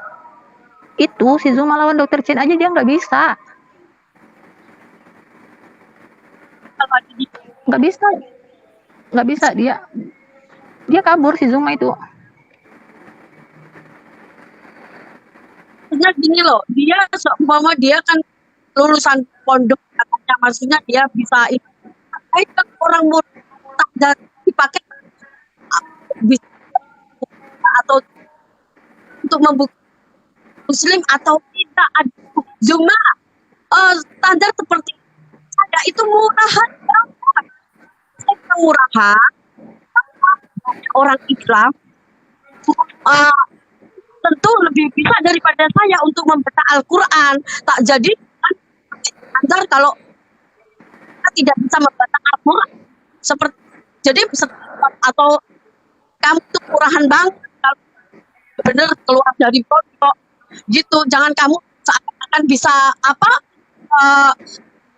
Itu si Zuma lawan dokter Chen aja dia nggak bisa, nggak bisa, nggak bisa, dia kabur si Zuma itu. Maksudnya gini loh, dia seumpama dia kan lulusan pondok, katanya maksudnya dia bisa itu orang murtad dan dipakai bisa atau untuk membuktikan muslim atau tidak. Zuma standar seperti saya itu murahan banget. Saya murahan orang Islam tentu lebih bisa daripada saya untuk membaca Al-Quran. Tak jadi standar kalau kita tidak bisa membaca Al-Quran seperti jadi atau kamu tuh murahan banget kalau bener keluar dari pondok gitu. Jangan kamu seakan-akan bisa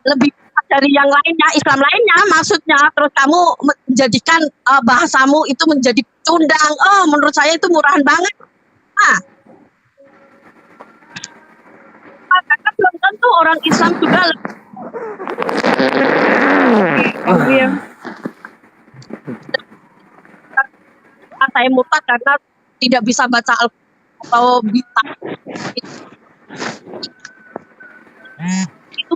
lebih dari yang lainnya, Islam lainnya maksudnya, terus kamu menjadikan bahasamu itu menjadi pecundang. Menurut saya itu murahan banget. Karena belum tentu orang Islam juga saya murtad karena tidak bisa baca Al-Quran atau bisa.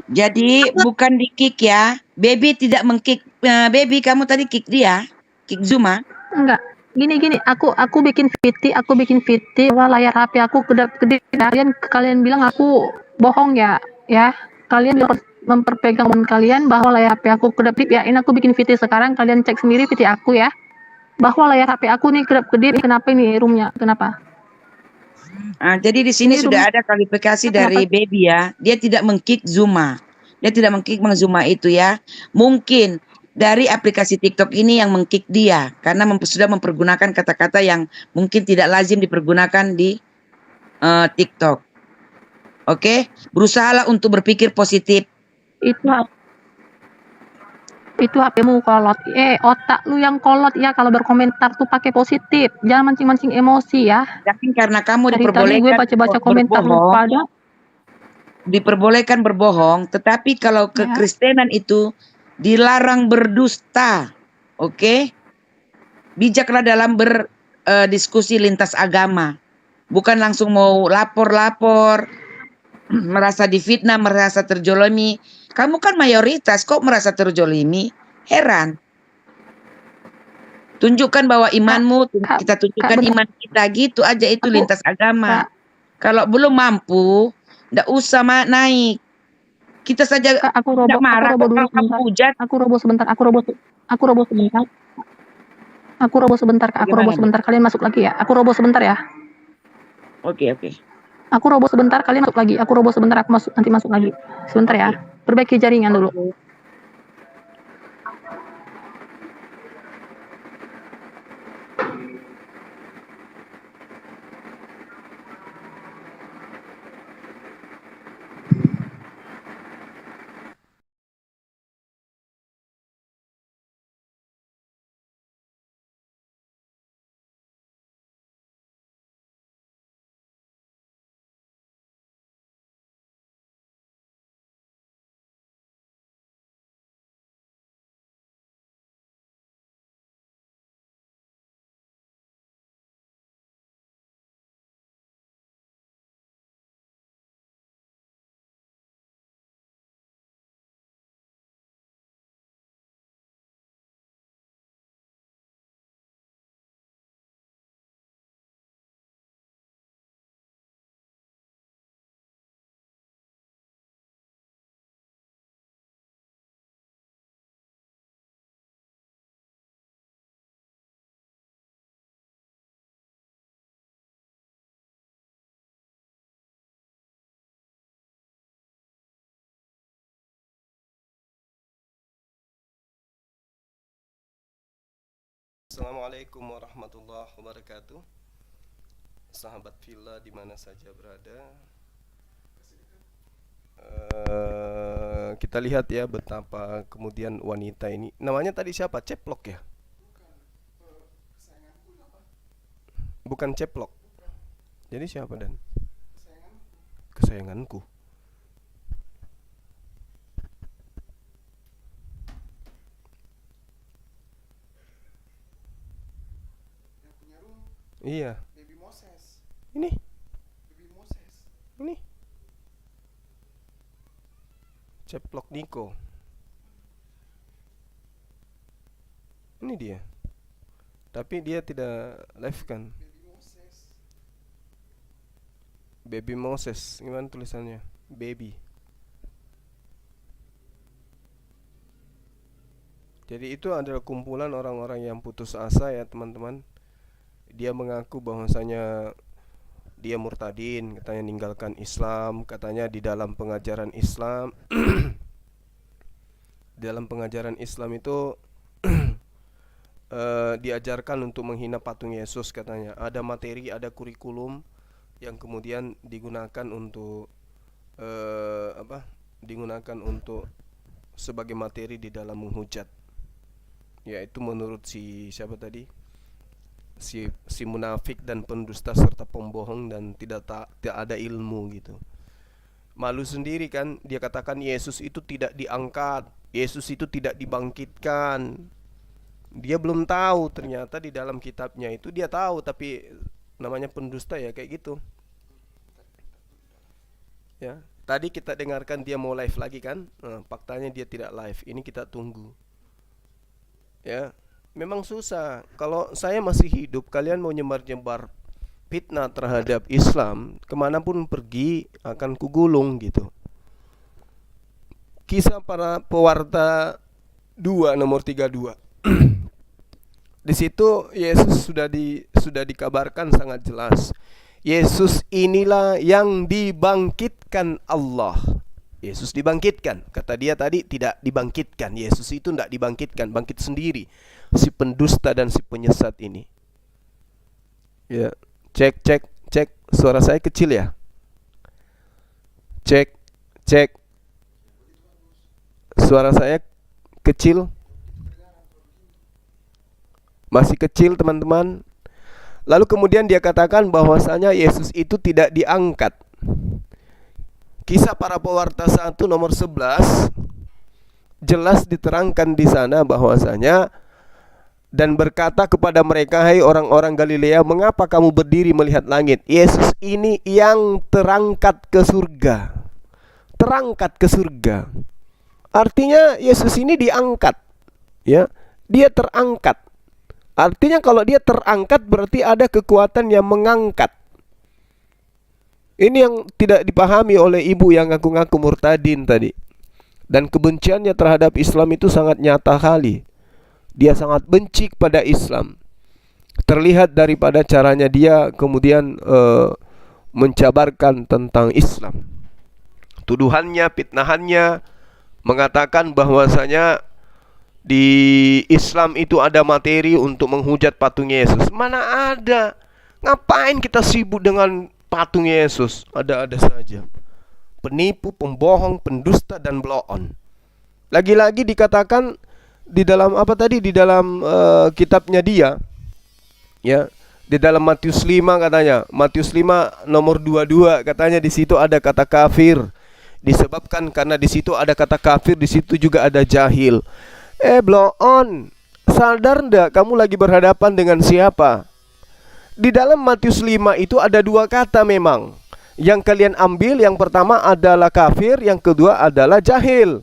Jadi bukan di kick ya. Baby tidak mengkick. Baby kamu tadi kick dia, kick Zuma. Enggak, gini, aku bikin VT bahwa layar HP aku kedap-kedip. Kalian bilang aku bohong ya, kalian memperpegang kalian bahwa layar HP aku kedap-kedip ya. Ini aku bikin VT sekarang, kalian cek sendiri VT aku ya, bahwa layar HP aku nih kedap-kedip. Kenapa ini roomnya? Kenapa? Jadi di sini Ini sudah ada kualifikasi dari Baby ya. Dia tidak mengkick Zuma. Dia tidak mengkick Zuma itu ya. Mungkin dari aplikasi TikTok ini yang mengkick dia karena sudah mempergunakan kata-kata yang mungkin tidak lazim dipergunakan di TikTok. Oke, berusahalah untuk berpikir positif. Itu HP-mu kolot. Otak lu yang kolot ya kalau berkomentar tuh pakai positif. Jangan mancing-mancing emosi ya. Yakin karena kamu Dari tadi diperbolehkan gue baca-baca komentar lu berbohong, pada. diperbolehkan berbohong, tetapi kalau kekristenan itu dilarang berdusta. Oke? Bijaklah dalam berdiskusi lintas agama. Bukan langsung mau lapor-lapor, merasa difitnah, merasa terjolimi. Kamu kan mayoritas, kok merasa terjolimi? Heran. Tunjukkan bahwa imanmu, kita tunjukkan iman kita, gitu aja. Itu lintas agama. Kalau belum mampu, nggak usah naik. Kita saja tidak marah kalau kamu hujat. Aku roboh sebentar. Aku roboh sebentar. Kalian masuk lagi ya. Aku roboh sebentar ya. Oke. Aku roboh sebentar, kalian masuk lagi. Aku roboh sebentar, aku nanti masuk lagi. Sebentar ya. Perbaiki jaringan dulu. Assalamualaikum warahmatullahi wabarakatuh. Sahabat Villa di mana saja berada, kita lihat ya betapa kemudian wanita ini, namanya tadi siapa? Ceplok ya? Bukan Ceplok. Jadi siapa Dan? Kesayanganku. Iya. Ini. Ini. Ceplok Niko. Ini dia. Tapi dia tidak live kan? Baby Moses. Gimana tulisannya? Baby. Jadi itu adalah kumpulan orang-orang yang putus asa ya teman-teman. Dia mengaku bahwasanya dia murtadin, katanya ninggalkan Islam, katanya di dalam pengajaran Islam dalam pengajaran Islam itu diajarkan untuk menghina patung Yesus katanya. Ada materi, ada kurikulum yang kemudian digunakan untuk digunakan untuk sebagai materi di dalam menghujat. Yaitu menurut si siapa tadi? Si munafik dan pendusta serta pembohong dan tidak ada ilmu gitu. Malu sendiri kan, dia katakan Yesus itu tidak diangkat, Yesus itu tidak dibangkitkan. Dia belum tahu, ternyata di dalam kitabnya itu dia tahu, tapi namanya pendusta ya kayak gitu. Ya, tadi kita dengarkan dia mau live lagi kan? Faktanya dia tidak live. Ini kita tunggu. Ya. Memang susah. Kalau saya masih hidup, kalian mau nyebar-nyebar fitnah terhadap Islam, kemanapun pergi akan kugulung gitu. Kisah para pewarta 2 nomor 32. Di situ Yesus sudah dikabarkan sangat jelas. Yesus inilah yang dibangkitkan Allah. Yesus dibangkitkan. Kata dia tadi tidak dibangkitkan. Yesus itu tidak dibangkitkan, bangkit sendiri. Si pendusta dan si penyesat ini. Ya, cek. Suara saya kecil ya? Cek. Suara saya kecil? Masih kecil teman-teman. Lalu kemudian dia katakan bahwasanya Yesus itu tidak diangkat. Kisah para pewarta 1 nomor 11 jelas diterangkan di sana bahwasanya dan berkata kepada mereka, hai orang-orang Galilea, mengapa kamu berdiri melihat langit? Yesus ini yang terangkat ke surga. Terangkat ke surga. Artinya Yesus ini diangkat. Ya, dia terangkat. Artinya kalau dia terangkat berarti ada kekuatan yang mengangkat. Ini yang tidak dipahami oleh ibu yang ngaku-ngaku murtadin tadi. Dan kebenciannya terhadap Islam itu sangat nyata kali. Dia sangat benci pada Islam. Terlihat daripada caranya dia kemudian mencabarkan tentang Islam. Tuduhannya, fitnahannya mengatakan bahwasanya di Islam itu ada materi untuk menghujat patung Yesus. Mana ada? Ngapain kita sibuk dengan patung Yesus? Ada-ada saja. Penipu, pembohong, pendusta dan bloon. Lagi-lagi dikatakan di dalam apa tadi? Di dalam kitabnya dia, ya, di dalam Matius 5 katanya, Matius 5 nomor 22 katanya di situ ada kata kafir. Disebabkan karena di situ ada kata kafir, di situ juga ada jahil. Bloon, sadar ndak kamu lagi berhadapan dengan siapa? Di dalam Matius 5 itu ada 2 kata memang. Yang kalian ambil, yang pertama adalah kafir, yang kedua adalah jahil.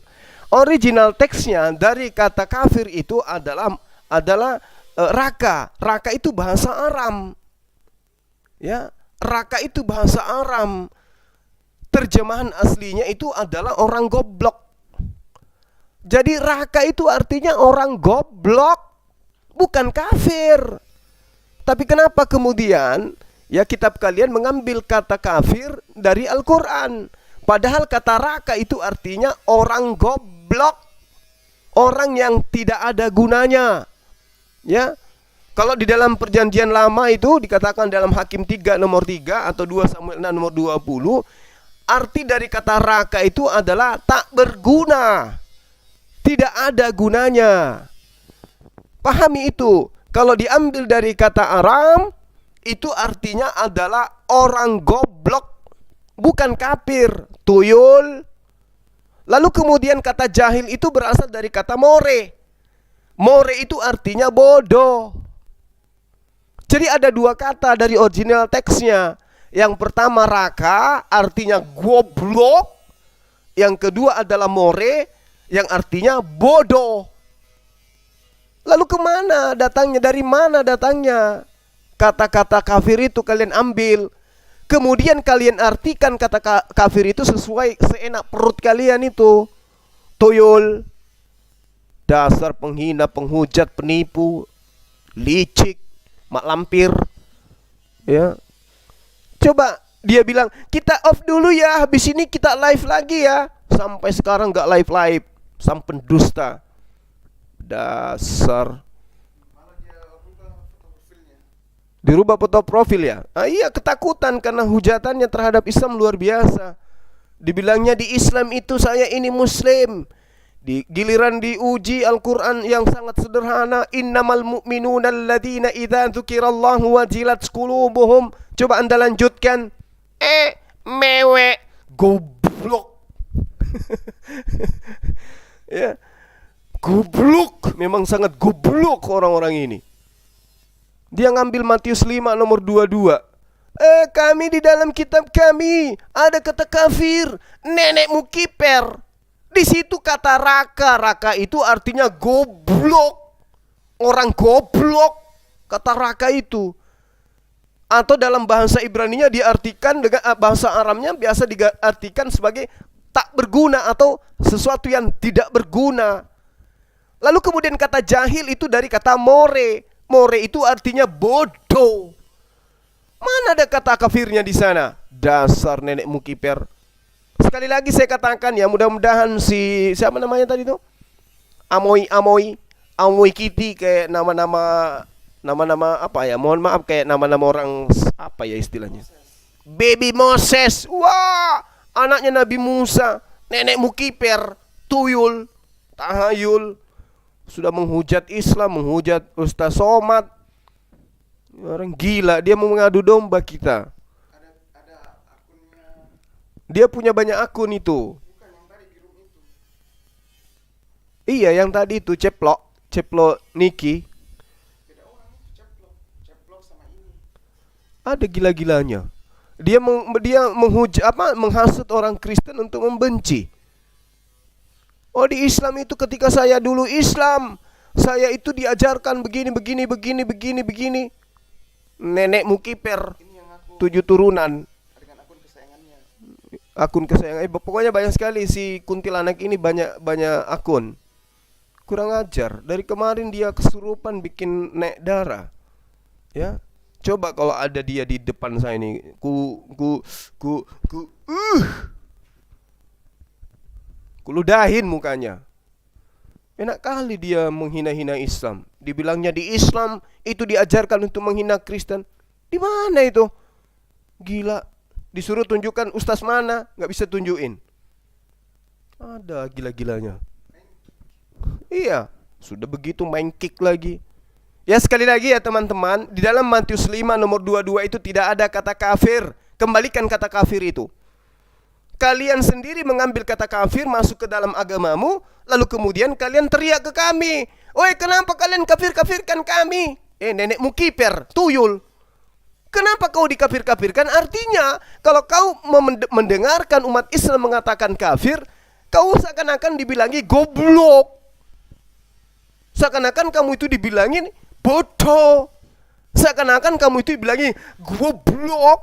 Original teksnya dari kata kafir itu adalah raka. Raka itu bahasa Aram. Ya, raka itu bahasa Aram. Terjemahan aslinya itu adalah orang goblok. Jadi raka itu artinya orang goblok, bukan kafir. Tapi kenapa kemudian ya kitab kalian mengambil kata kafir dari Al-Quran? Padahal kata raka itu artinya orang goblok, orang yang tidak ada gunanya. Ya, kalau di dalam perjanjian lama itu dikatakan dalam Hakim 3 nomor 3 atau 2 Samuel 6 nomor 20, arti dari kata raka itu adalah tak berguna, tidak ada gunanya. Pahami itu. Kalau diambil dari kata Aram, itu artinya adalah orang goblok, bukan kafir, tuyul. Lalu kemudian kata jahil itu berasal dari kata more. More itu artinya bodoh. Jadi ada dua kata dari original teksnya. Yang pertama raka, artinya goblok. Yang kedua adalah more, yang artinya bodoh. Lalu kemana datangnya? Dari mana datangnya? Kata-kata kafir itu kalian ambil, kemudian kalian artikan kata kafir itu sesuai seenak perut kalian itu. Tuyul, dasar penghina, penghujat, penipu, licik, mak lampir. Ya. Coba dia bilang, kita off dulu ya, habis ini kita live lagi ya. Sampai sekarang nggak live, sampai dusta. Dasar. Dirubah foto profil ya. Iya, ketakutan karena hujatannya terhadap Islam luar biasa. Dibilangnya di Islam itu saya ini muslim. Di giliran diuji Al-Quran yang sangat sederhana, innamal mu'minuna alladzina idza dzukirallahu wajilat qulubuhum. Coba Anda lanjutkan. Mewek goblok. Ya. Goblok, memang sangat goblok orang-orang ini. Dia ngambil Matius 5 nomor 22. Kami di dalam kitab kami ada kata kafir, nenekmu kiper. Di situ kata raka. Raka itu artinya goblok. Orang goblok. Kata raka itu. Atau dalam bahasa Ibraninya diartikan dengan bahasa Aramnya biasa diartikan sebagai tak berguna atau sesuatu yang tidak berguna. Lalu kemudian kata jahil itu dari kata more. More itu artinya bodoh. Mana ada kata kafirnya di sana? Dasar nenekmu kiper. Sekali lagi saya katakan ya, mudah-mudahan si siapa namanya tadi itu? Amoy Kitty, kayak nama-nama apa ya? Mohon maaf, kayak nama-nama orang apa ya istilahnya? Baby Moses. Wah, anaknya Nabi Musa. Nenekmu kiper, tuyul, tahayul. Sudah menghujat Islam, menghujat Ustaz Somad. Orang gila, dia mau mengadu domba kita. Dia punya banyak akun itu. Iya, yang tadi itu ceplok Niki. Ada gila-gilanya. Dia menghujat menghasut orang Kristen untuk membenci. Oh, di Islam itu ketika saya dulu Islam, saya itu diajarkan begini. Nenekmu kiper 7 turunan. Akun kesayangan. Pokoknya banyak sekali si kuntilanak ini, banyak akun. Kurang ajar. Dari kemarin dia kesurupan bikin naik darah. Ya. Coba kalau ada dia di depan saya ini, kuludahin mukanya. Enak kali dia menghina-hina Islam. Dibilangnya di Islam itu diajarkan untuk menghina Kristen. Di mana itu? Gila. Disuruh tunjukkan ustaz mana, nggak bisa tunjukin. Ada gila-gilanya. Iya, sudah begitu main kick lagi. Ya, sekali lagi ya teman-teman, di dalam Matius 5 nomor 22 itu tidak ada kata kafir. Kembalikan kata kafir itu. Kalian sendiri mengambil kata kafir masuk ke dalam agamamu, lalu kemudian kalian teriak ke kami, "Oi, kenapa kalian kafir-kafirkan kami?" Nenekmu kiper, tuyul. Kenapa kau dikafir-kafirkan? Artinya, kalau kau mendengarkan umat Islam mengatakan kafir, kau seakan-akan dibilangi goblok. Seakan-akan kamu itu dibilangin bodoh. Seakan-akan kamu itu dibilangi goblok.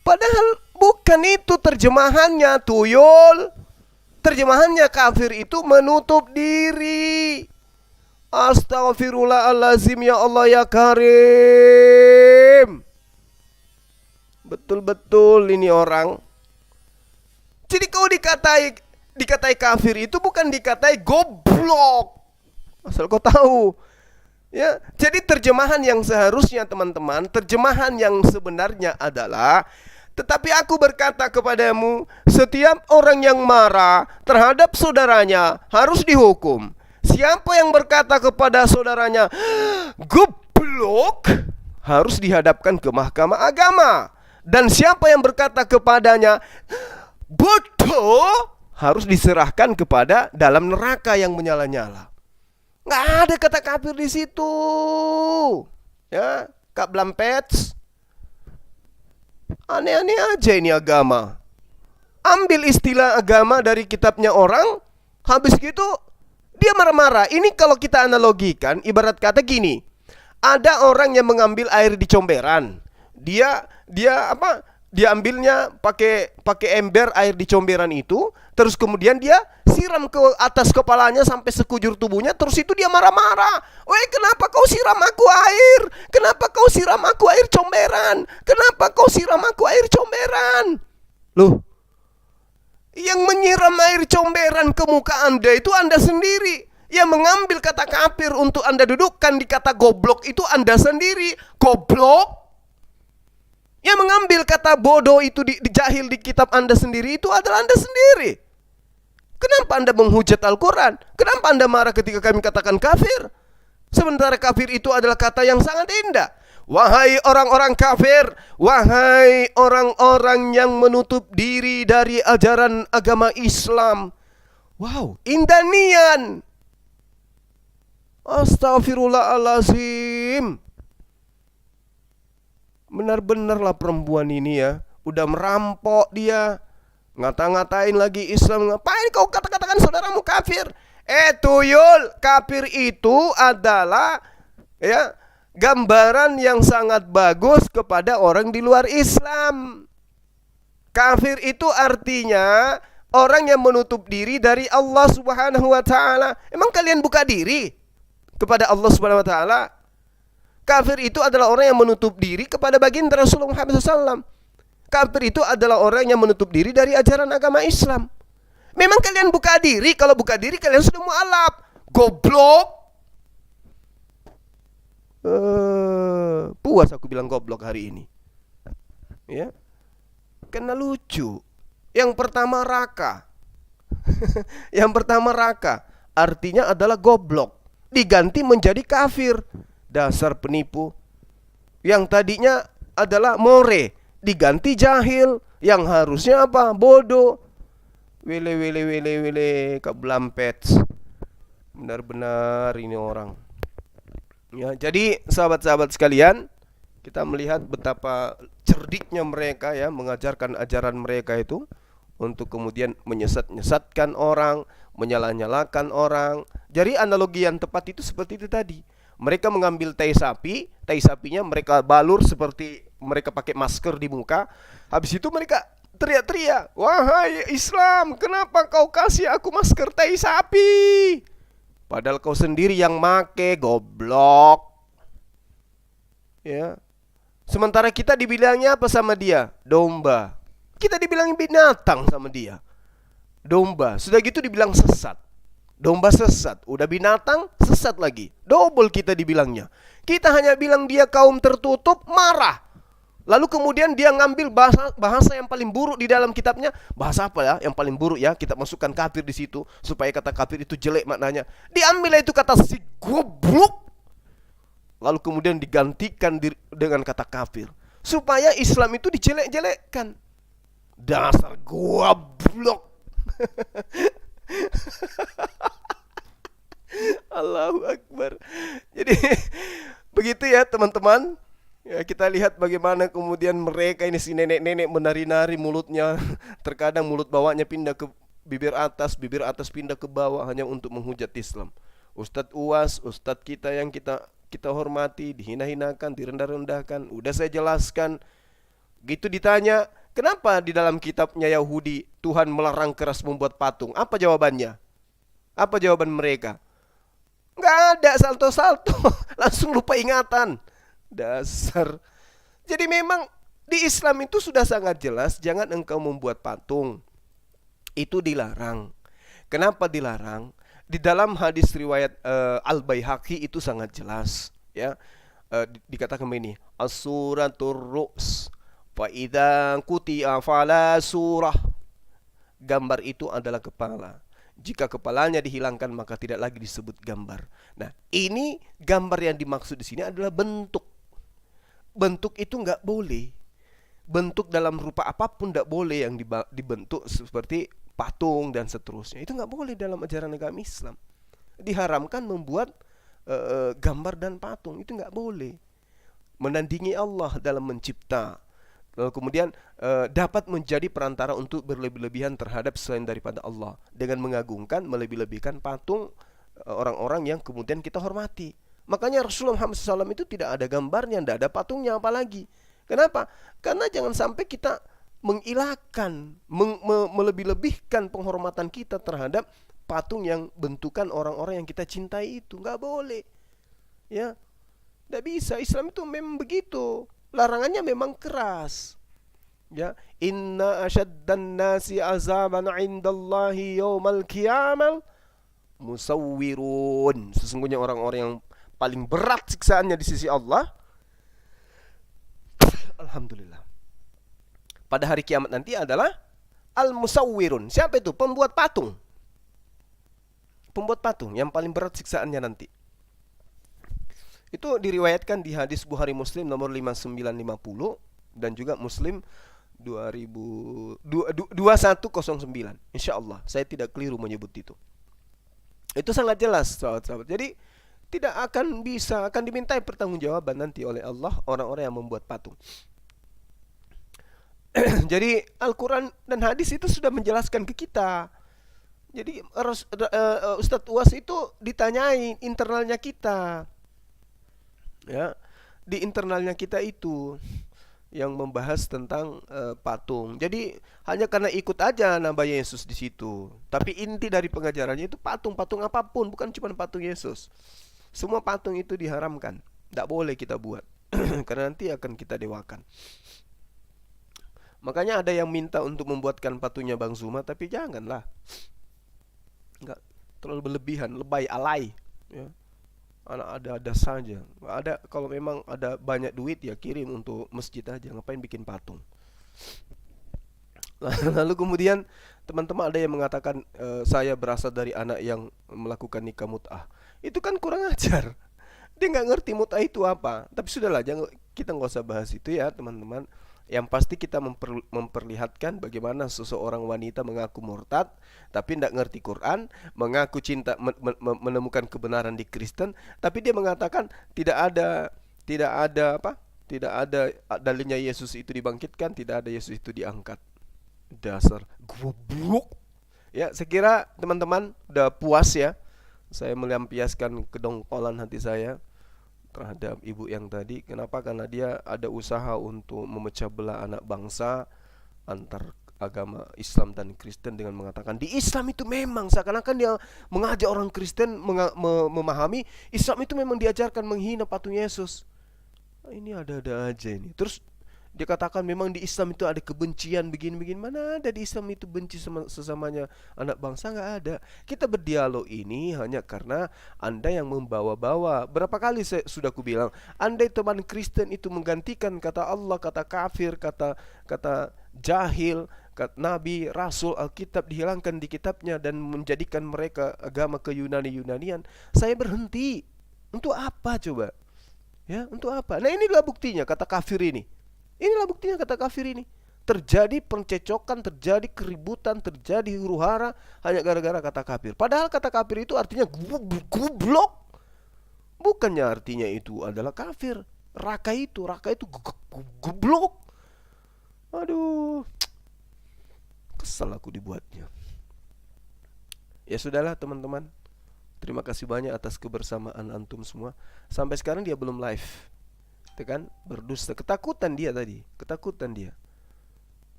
Padahal bukan itu terjemahannya, tuyul. Terjemahannya kafir itu menutup diri. Astaghfirullahalazim, ya Allah ya Karim. Betul-betul ini orang. Jadi kau dikatai kafir itu bukan dikatai goblok. Asal kau tahu. Ya, jadi terjemahan yang seharusnya teman-teman, terjemahan yang sebenarnya adalah Tetapi aku berkata kepadamu, setiap orang yang marah terhadap saudaranya harus dihukum. Siapa yang berkata kepada saudaranya, goblok, harus dihadapkan ke mahkamah agama. Dan siapa yang berkata kepadanya, bodoh, harus diserahkan kepada dalam neraka yang menyala-nyala. Nggak ada kata kafir di situ. Ya, Kak Blampets. Aneh-aneh aja ini agama. Ambil istilah agama dari kitabnya orang, habis gitu dia marah-marah. Ini kalau kita analogikan, ibarat kata gini. Ada orang yang mengambil air di comberan. Dia ambilnya pakai ember air di comberan itu, terus kemudian dia siram ke atas kepalanya sampai sekujur tubuhnya, terus itu dia marah-marah. Weh, kenapa kau siram aku air? Kenapa kau siram aku air comberan? Kenapa kau siram aku air comberan? Loh, yang menyiram air comberan ke muka Anda itu Anda sendiri. Yang mengambil kata kafir untuk Anda dudukkan di kata goblok itu Anda sendiri. Goblok. Yang mengambil kata bodoh itu di jahil di kitab Anda sendiri itu adalah Anda sendiri. Kenapa Anda menghujat Al-Quran? Kenapa Anda marah ketika kami katakan kafir? Sementara kafir itu adalah kata yang sangat indah. Wahai orang-orang kafir, wahai orang-orang yang menutup diri dari ajaran agama Islam. Wow, indah nian. Astagfirullahalazim. Benar-benarlah perempuan ini ya, udah merampok dia. Ngata-ngatain lagi Islam. Ngapain kau kata-katakan saudaramu kafir? Tuyul, kafir itu adalah ya gambaran yang sangat bagus kepada orang di luar Islam. Kafir itu artinya orang yang menutup diri dari Allah Subhanahu wa taala. Emang kalian buka diri kepada Allah Subhanahu wa taala? Kafir itu adalah orang yang menutup diri kepada baginda Rasulullah Muhammad SAW. Kafir itu adalah orang yang menutup diri dari ajaran agama Islam. Memang kalian buka diri, kalau buka diri kalian sudah mualaf. Goblok. Puas aku bilang goblok hari ini. Ya. Karena lucu. Yang pertama raka. Yang pertama raka artinya adalah goblok, diganti menjadi kafir. Dasar penipu. Yang tadinya adalah more, diganti jahil. Yang harusnya apa? Bodoh. Wele Kak Blampets. Benar-benar ini orang. Ya, jadi sahabat-sahabat sekalian, kita melihat betapa cerdiknya mereka ya mengajarkan ajaran mereka itu untuk kemudian menyesat-nyesatkan orang, menyalah-nyalahkan orang. Jadi analogi yang tepat itu seperti itu tadi. Mereka mengambil tai sapinya mereka balur seperti mereka pakai masker di muka. Habis itu mereka teriak-teriak, wahai Islam, kenapa kau kasih aku masker tai sapi? Padahal kau sendiri yang make, goblok. Ya. Sementara kita dibilangnya apa sama dia? Domba. Kita dibilang binatang sama dia. Domba. Sudah gitu dibilang sesat. Domba sesat, udah binatang, sesat lagi. Double kita dibilangnya. Kita hanya bilang dia kaum tertutup, marah. Lalu kemudian dia ngambil bahasa yang paling buruk di dalam kitabnya. Bahasa apa ya yang paling buruk ya? Kita masukkan kafir di situ supaya kata kafir itu jelek maknanya. Diambil itu kata si goblok. Lalu kemudian digantikan dengan kata kafir supaya Islam itu dijelek-jelekkan. Dasar goblok. Allahu Akbar. Jadi begitu ya teman-teman. Ya, kita lihat bagaimana kemudian mereka ini si nenek-nenek menari-nari mulutnya. Terkadang mulut bawahnya pindah ke bibir atas pindah ke bawah hanya untuk menghujat Islam. Ustadz Uwas, ustadz kita yang kita hormati, dihina-hinakan, direndah-rendahkan. Udah saya jelaskan. Gitu ditanya, kenapa di dalam kitabnya Yahudi Tuhan melarang keras membuat patung? Apa jawabannya? Apa jawaban mereka? Nggak ada, salto-salto. Langsung lupa ingatan. Dasar. Jadi memang di Islam itu sudah sangat jelas, jangan engkau membuat patung. Itu dilarang. Kenapa dilarang? Di dalam hadis riwayat Al-Baihaqi itu sangat jelas, ya. Dikatakan begini, as-suratur ru's Fa idza quti'a fala surah. Gambar itu adalah kepala. Jika kepalanya dihilangkan maka tidak lagi disebut gambar. Nah, ini gambar yang dimaksud di sini adalah bentuk. Bentuk itu nggak boleh. Bentuk dalam rupa apapun tidak boleh yang dibentuk seperti patung dan seterusnya. Itu nggak boleh dalam ajaran agama Islam. Diharamkan membuat gambar dan patung. Itu nggak boleh. Menandingi Allah dalam mencipta. Lalu kemudian dapat menjadi perantara untuk berlebih-lebihan terhadap selain daripada Allah, dengan mengagungkan, melebih-lebihkan patung orang-orang yang kemudian kita hormati. Makanya Rasulullah Muhammad SAW itu tidak ada gambarnya, tidak ada patungnya apalagi. Kenapa? Karena jangan sampai kita mengilahkan, melebih-lebihkan penghormatan kita terhadap patung yang bentukan orang-orang yang kita cintai itu. Nggak boleh. Ya, nggak bisa. Islam itu memang begitu. Larangannya memang keras. Ya, inna asyaddan nasi azaban 'indallahi yaumal qiyamah musawwirun. Sesungguhnya orang-orang yang paling berat siksaannya di sisi Allah, alhamdulillah, pada hari kiamat nanti adalah al-musawwirun. Siapa itu? Pembuat patung. Pembuat patung yang paling berat siksaannya nanti. Itu diriwayatkan di hadis Bukhari Muslim nomor 5950 dan juga Muslim 2109. Insyaallah saya tidak keliru menyebut itu. Itu sangat jelas, sahabat-sahabat. Jadi tidak akan dimintai pertanggungjawaban nanti oleh Allah orang-orang yang membuat patung. Jadi Al-Quran dan hadis itu sudah menjelaskan ke kita. Jadi Ustadz Uwas itu ditanyain internalnya kita. Ya, di internalnya kita itu yang membahas tentang patung. Jadi hanya karena ikut aja nama Yesus di situ. Tapi inti dari pengajarannya itu patung apapun, bukan cuma patung Yesus. Semua patung itu diharamkan, tidak boleh kita buat, karena nanti akan kita dewakan. Makanya ada yang minta untuk membuatkan patungnya Bang Zuma, tapi janganlah, nggak terlalu berlebihan, lebay, alay. Ya. Anak ada saja. Ada, kalau memang ada banyak duit ya kirim untuk masjid aja. Ngapain bikin patung? Lalu kemudian teman-teman ada yang mengatakan saya berasal dari anak yang melakukan nikah mut'ah. Itu kan kurang ajar. Dia nggak ngerti mut'ah itu apa. Tapi sudahlah, kita nggak usah bahas itu ya teman-teman. Yang pasti kita memperlihatkan bagaimana seseorang wanita mengaku murtad, tapi tidak ngerti Quran, mengaku cinta, menemukan kebenaran di Kristen, tapi dia mengatakan tidak ada dalilnya Yesus itu dibangkitkan, tidak ada Yesus itu diangkat. Dasar goblok. Ya, saya kira teman-teman udah puas ya. Saya melampiaskan kedongkolan hati saya terhadap ibu yang tadi. Kenapa? Karena dia ada usaha untuk memecah belah anak bangsa antar agama Islam dan Kristen dengan mengatakan di Islam itu memang, seakan-akan dia mengajak orang Kristen memahami Islam itu memang diajarkan menghina patung Yesus. Ini ada-ada aja ini. Terus dia katakan memang di Islam itu ada kebencian begini-begini. Mana ada di Islam itu benci sesamanya anak bangsa? Nggak ada. Kita berdialog ini hanya karena Anda yang membawa-bawa. Berapa kali sudah aku bilang, andai teman Kristen itu menggantikan kata Allah, kata kafir, kata jahil, kata Nabi, Rasul, Alkitab dihilangkan di kitabnya dan menjadikan mereka agama ke-Yunani-Yunanian, saya berhenti. Untuk apa coba? Ya, untuk apa? Nah, inilah buktinya kata kafir ini. Inilah buktinya kata kafir ini. Terjadi pencecokan, terjadi keributan, terjadi huru-hara hanya gara-gara kata kafir. Padahal kata kafir itu artinya goblok. Bukannya artinya itu adalah kafir. Raka itu goblok. Aduh, kesal aku dibuatnya. Ya sudahlah teman-teman. Terima kasih banyak atas kebersamaan antum semua. Sampai sekarang dia belum live. Itu kan berdusta, ketakutan dia tadi,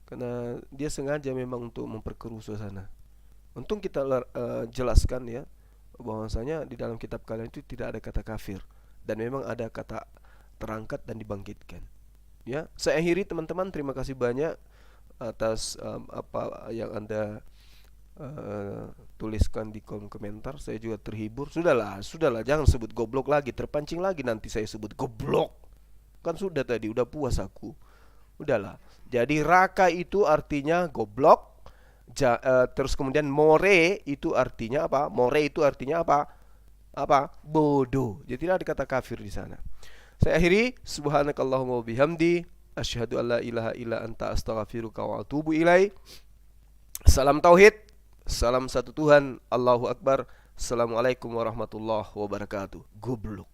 karena dia sengaja memang untuk memperkeruh suasana. Untung kita jelaskan ya bahwasanya di dalam kitab kalian itu tidak ada kata kafir dan memang ada kata terangkat dan dibangkitkan. Ya, saya akhiri teman-teman, terima kasih banyak atas apa yang Anda tuliskan di kolom komentar. Saya juga terhibur. Sudahlah, jangan sebut goblok lagi, terpancing lagi nanti saya sebut goblok. Kan sudah tadi, udah puas aku. Udahlah. Jadi raka itu artinya goblok. Terus kemudian more itu artinya apa? More itu artinya apa? Bodoh. Jadi tidak ada kata kafir di sana. Saya akhiri, subhanakallahumma wabihamdi, asyhadu an la ilaha illa anta astaghfiruka wa atubu ilai. Salam tauhid, salam satu Tuhan, Allahu Akbar. Assalamualaikum warahmatullahi wabarakatuh. Goblok.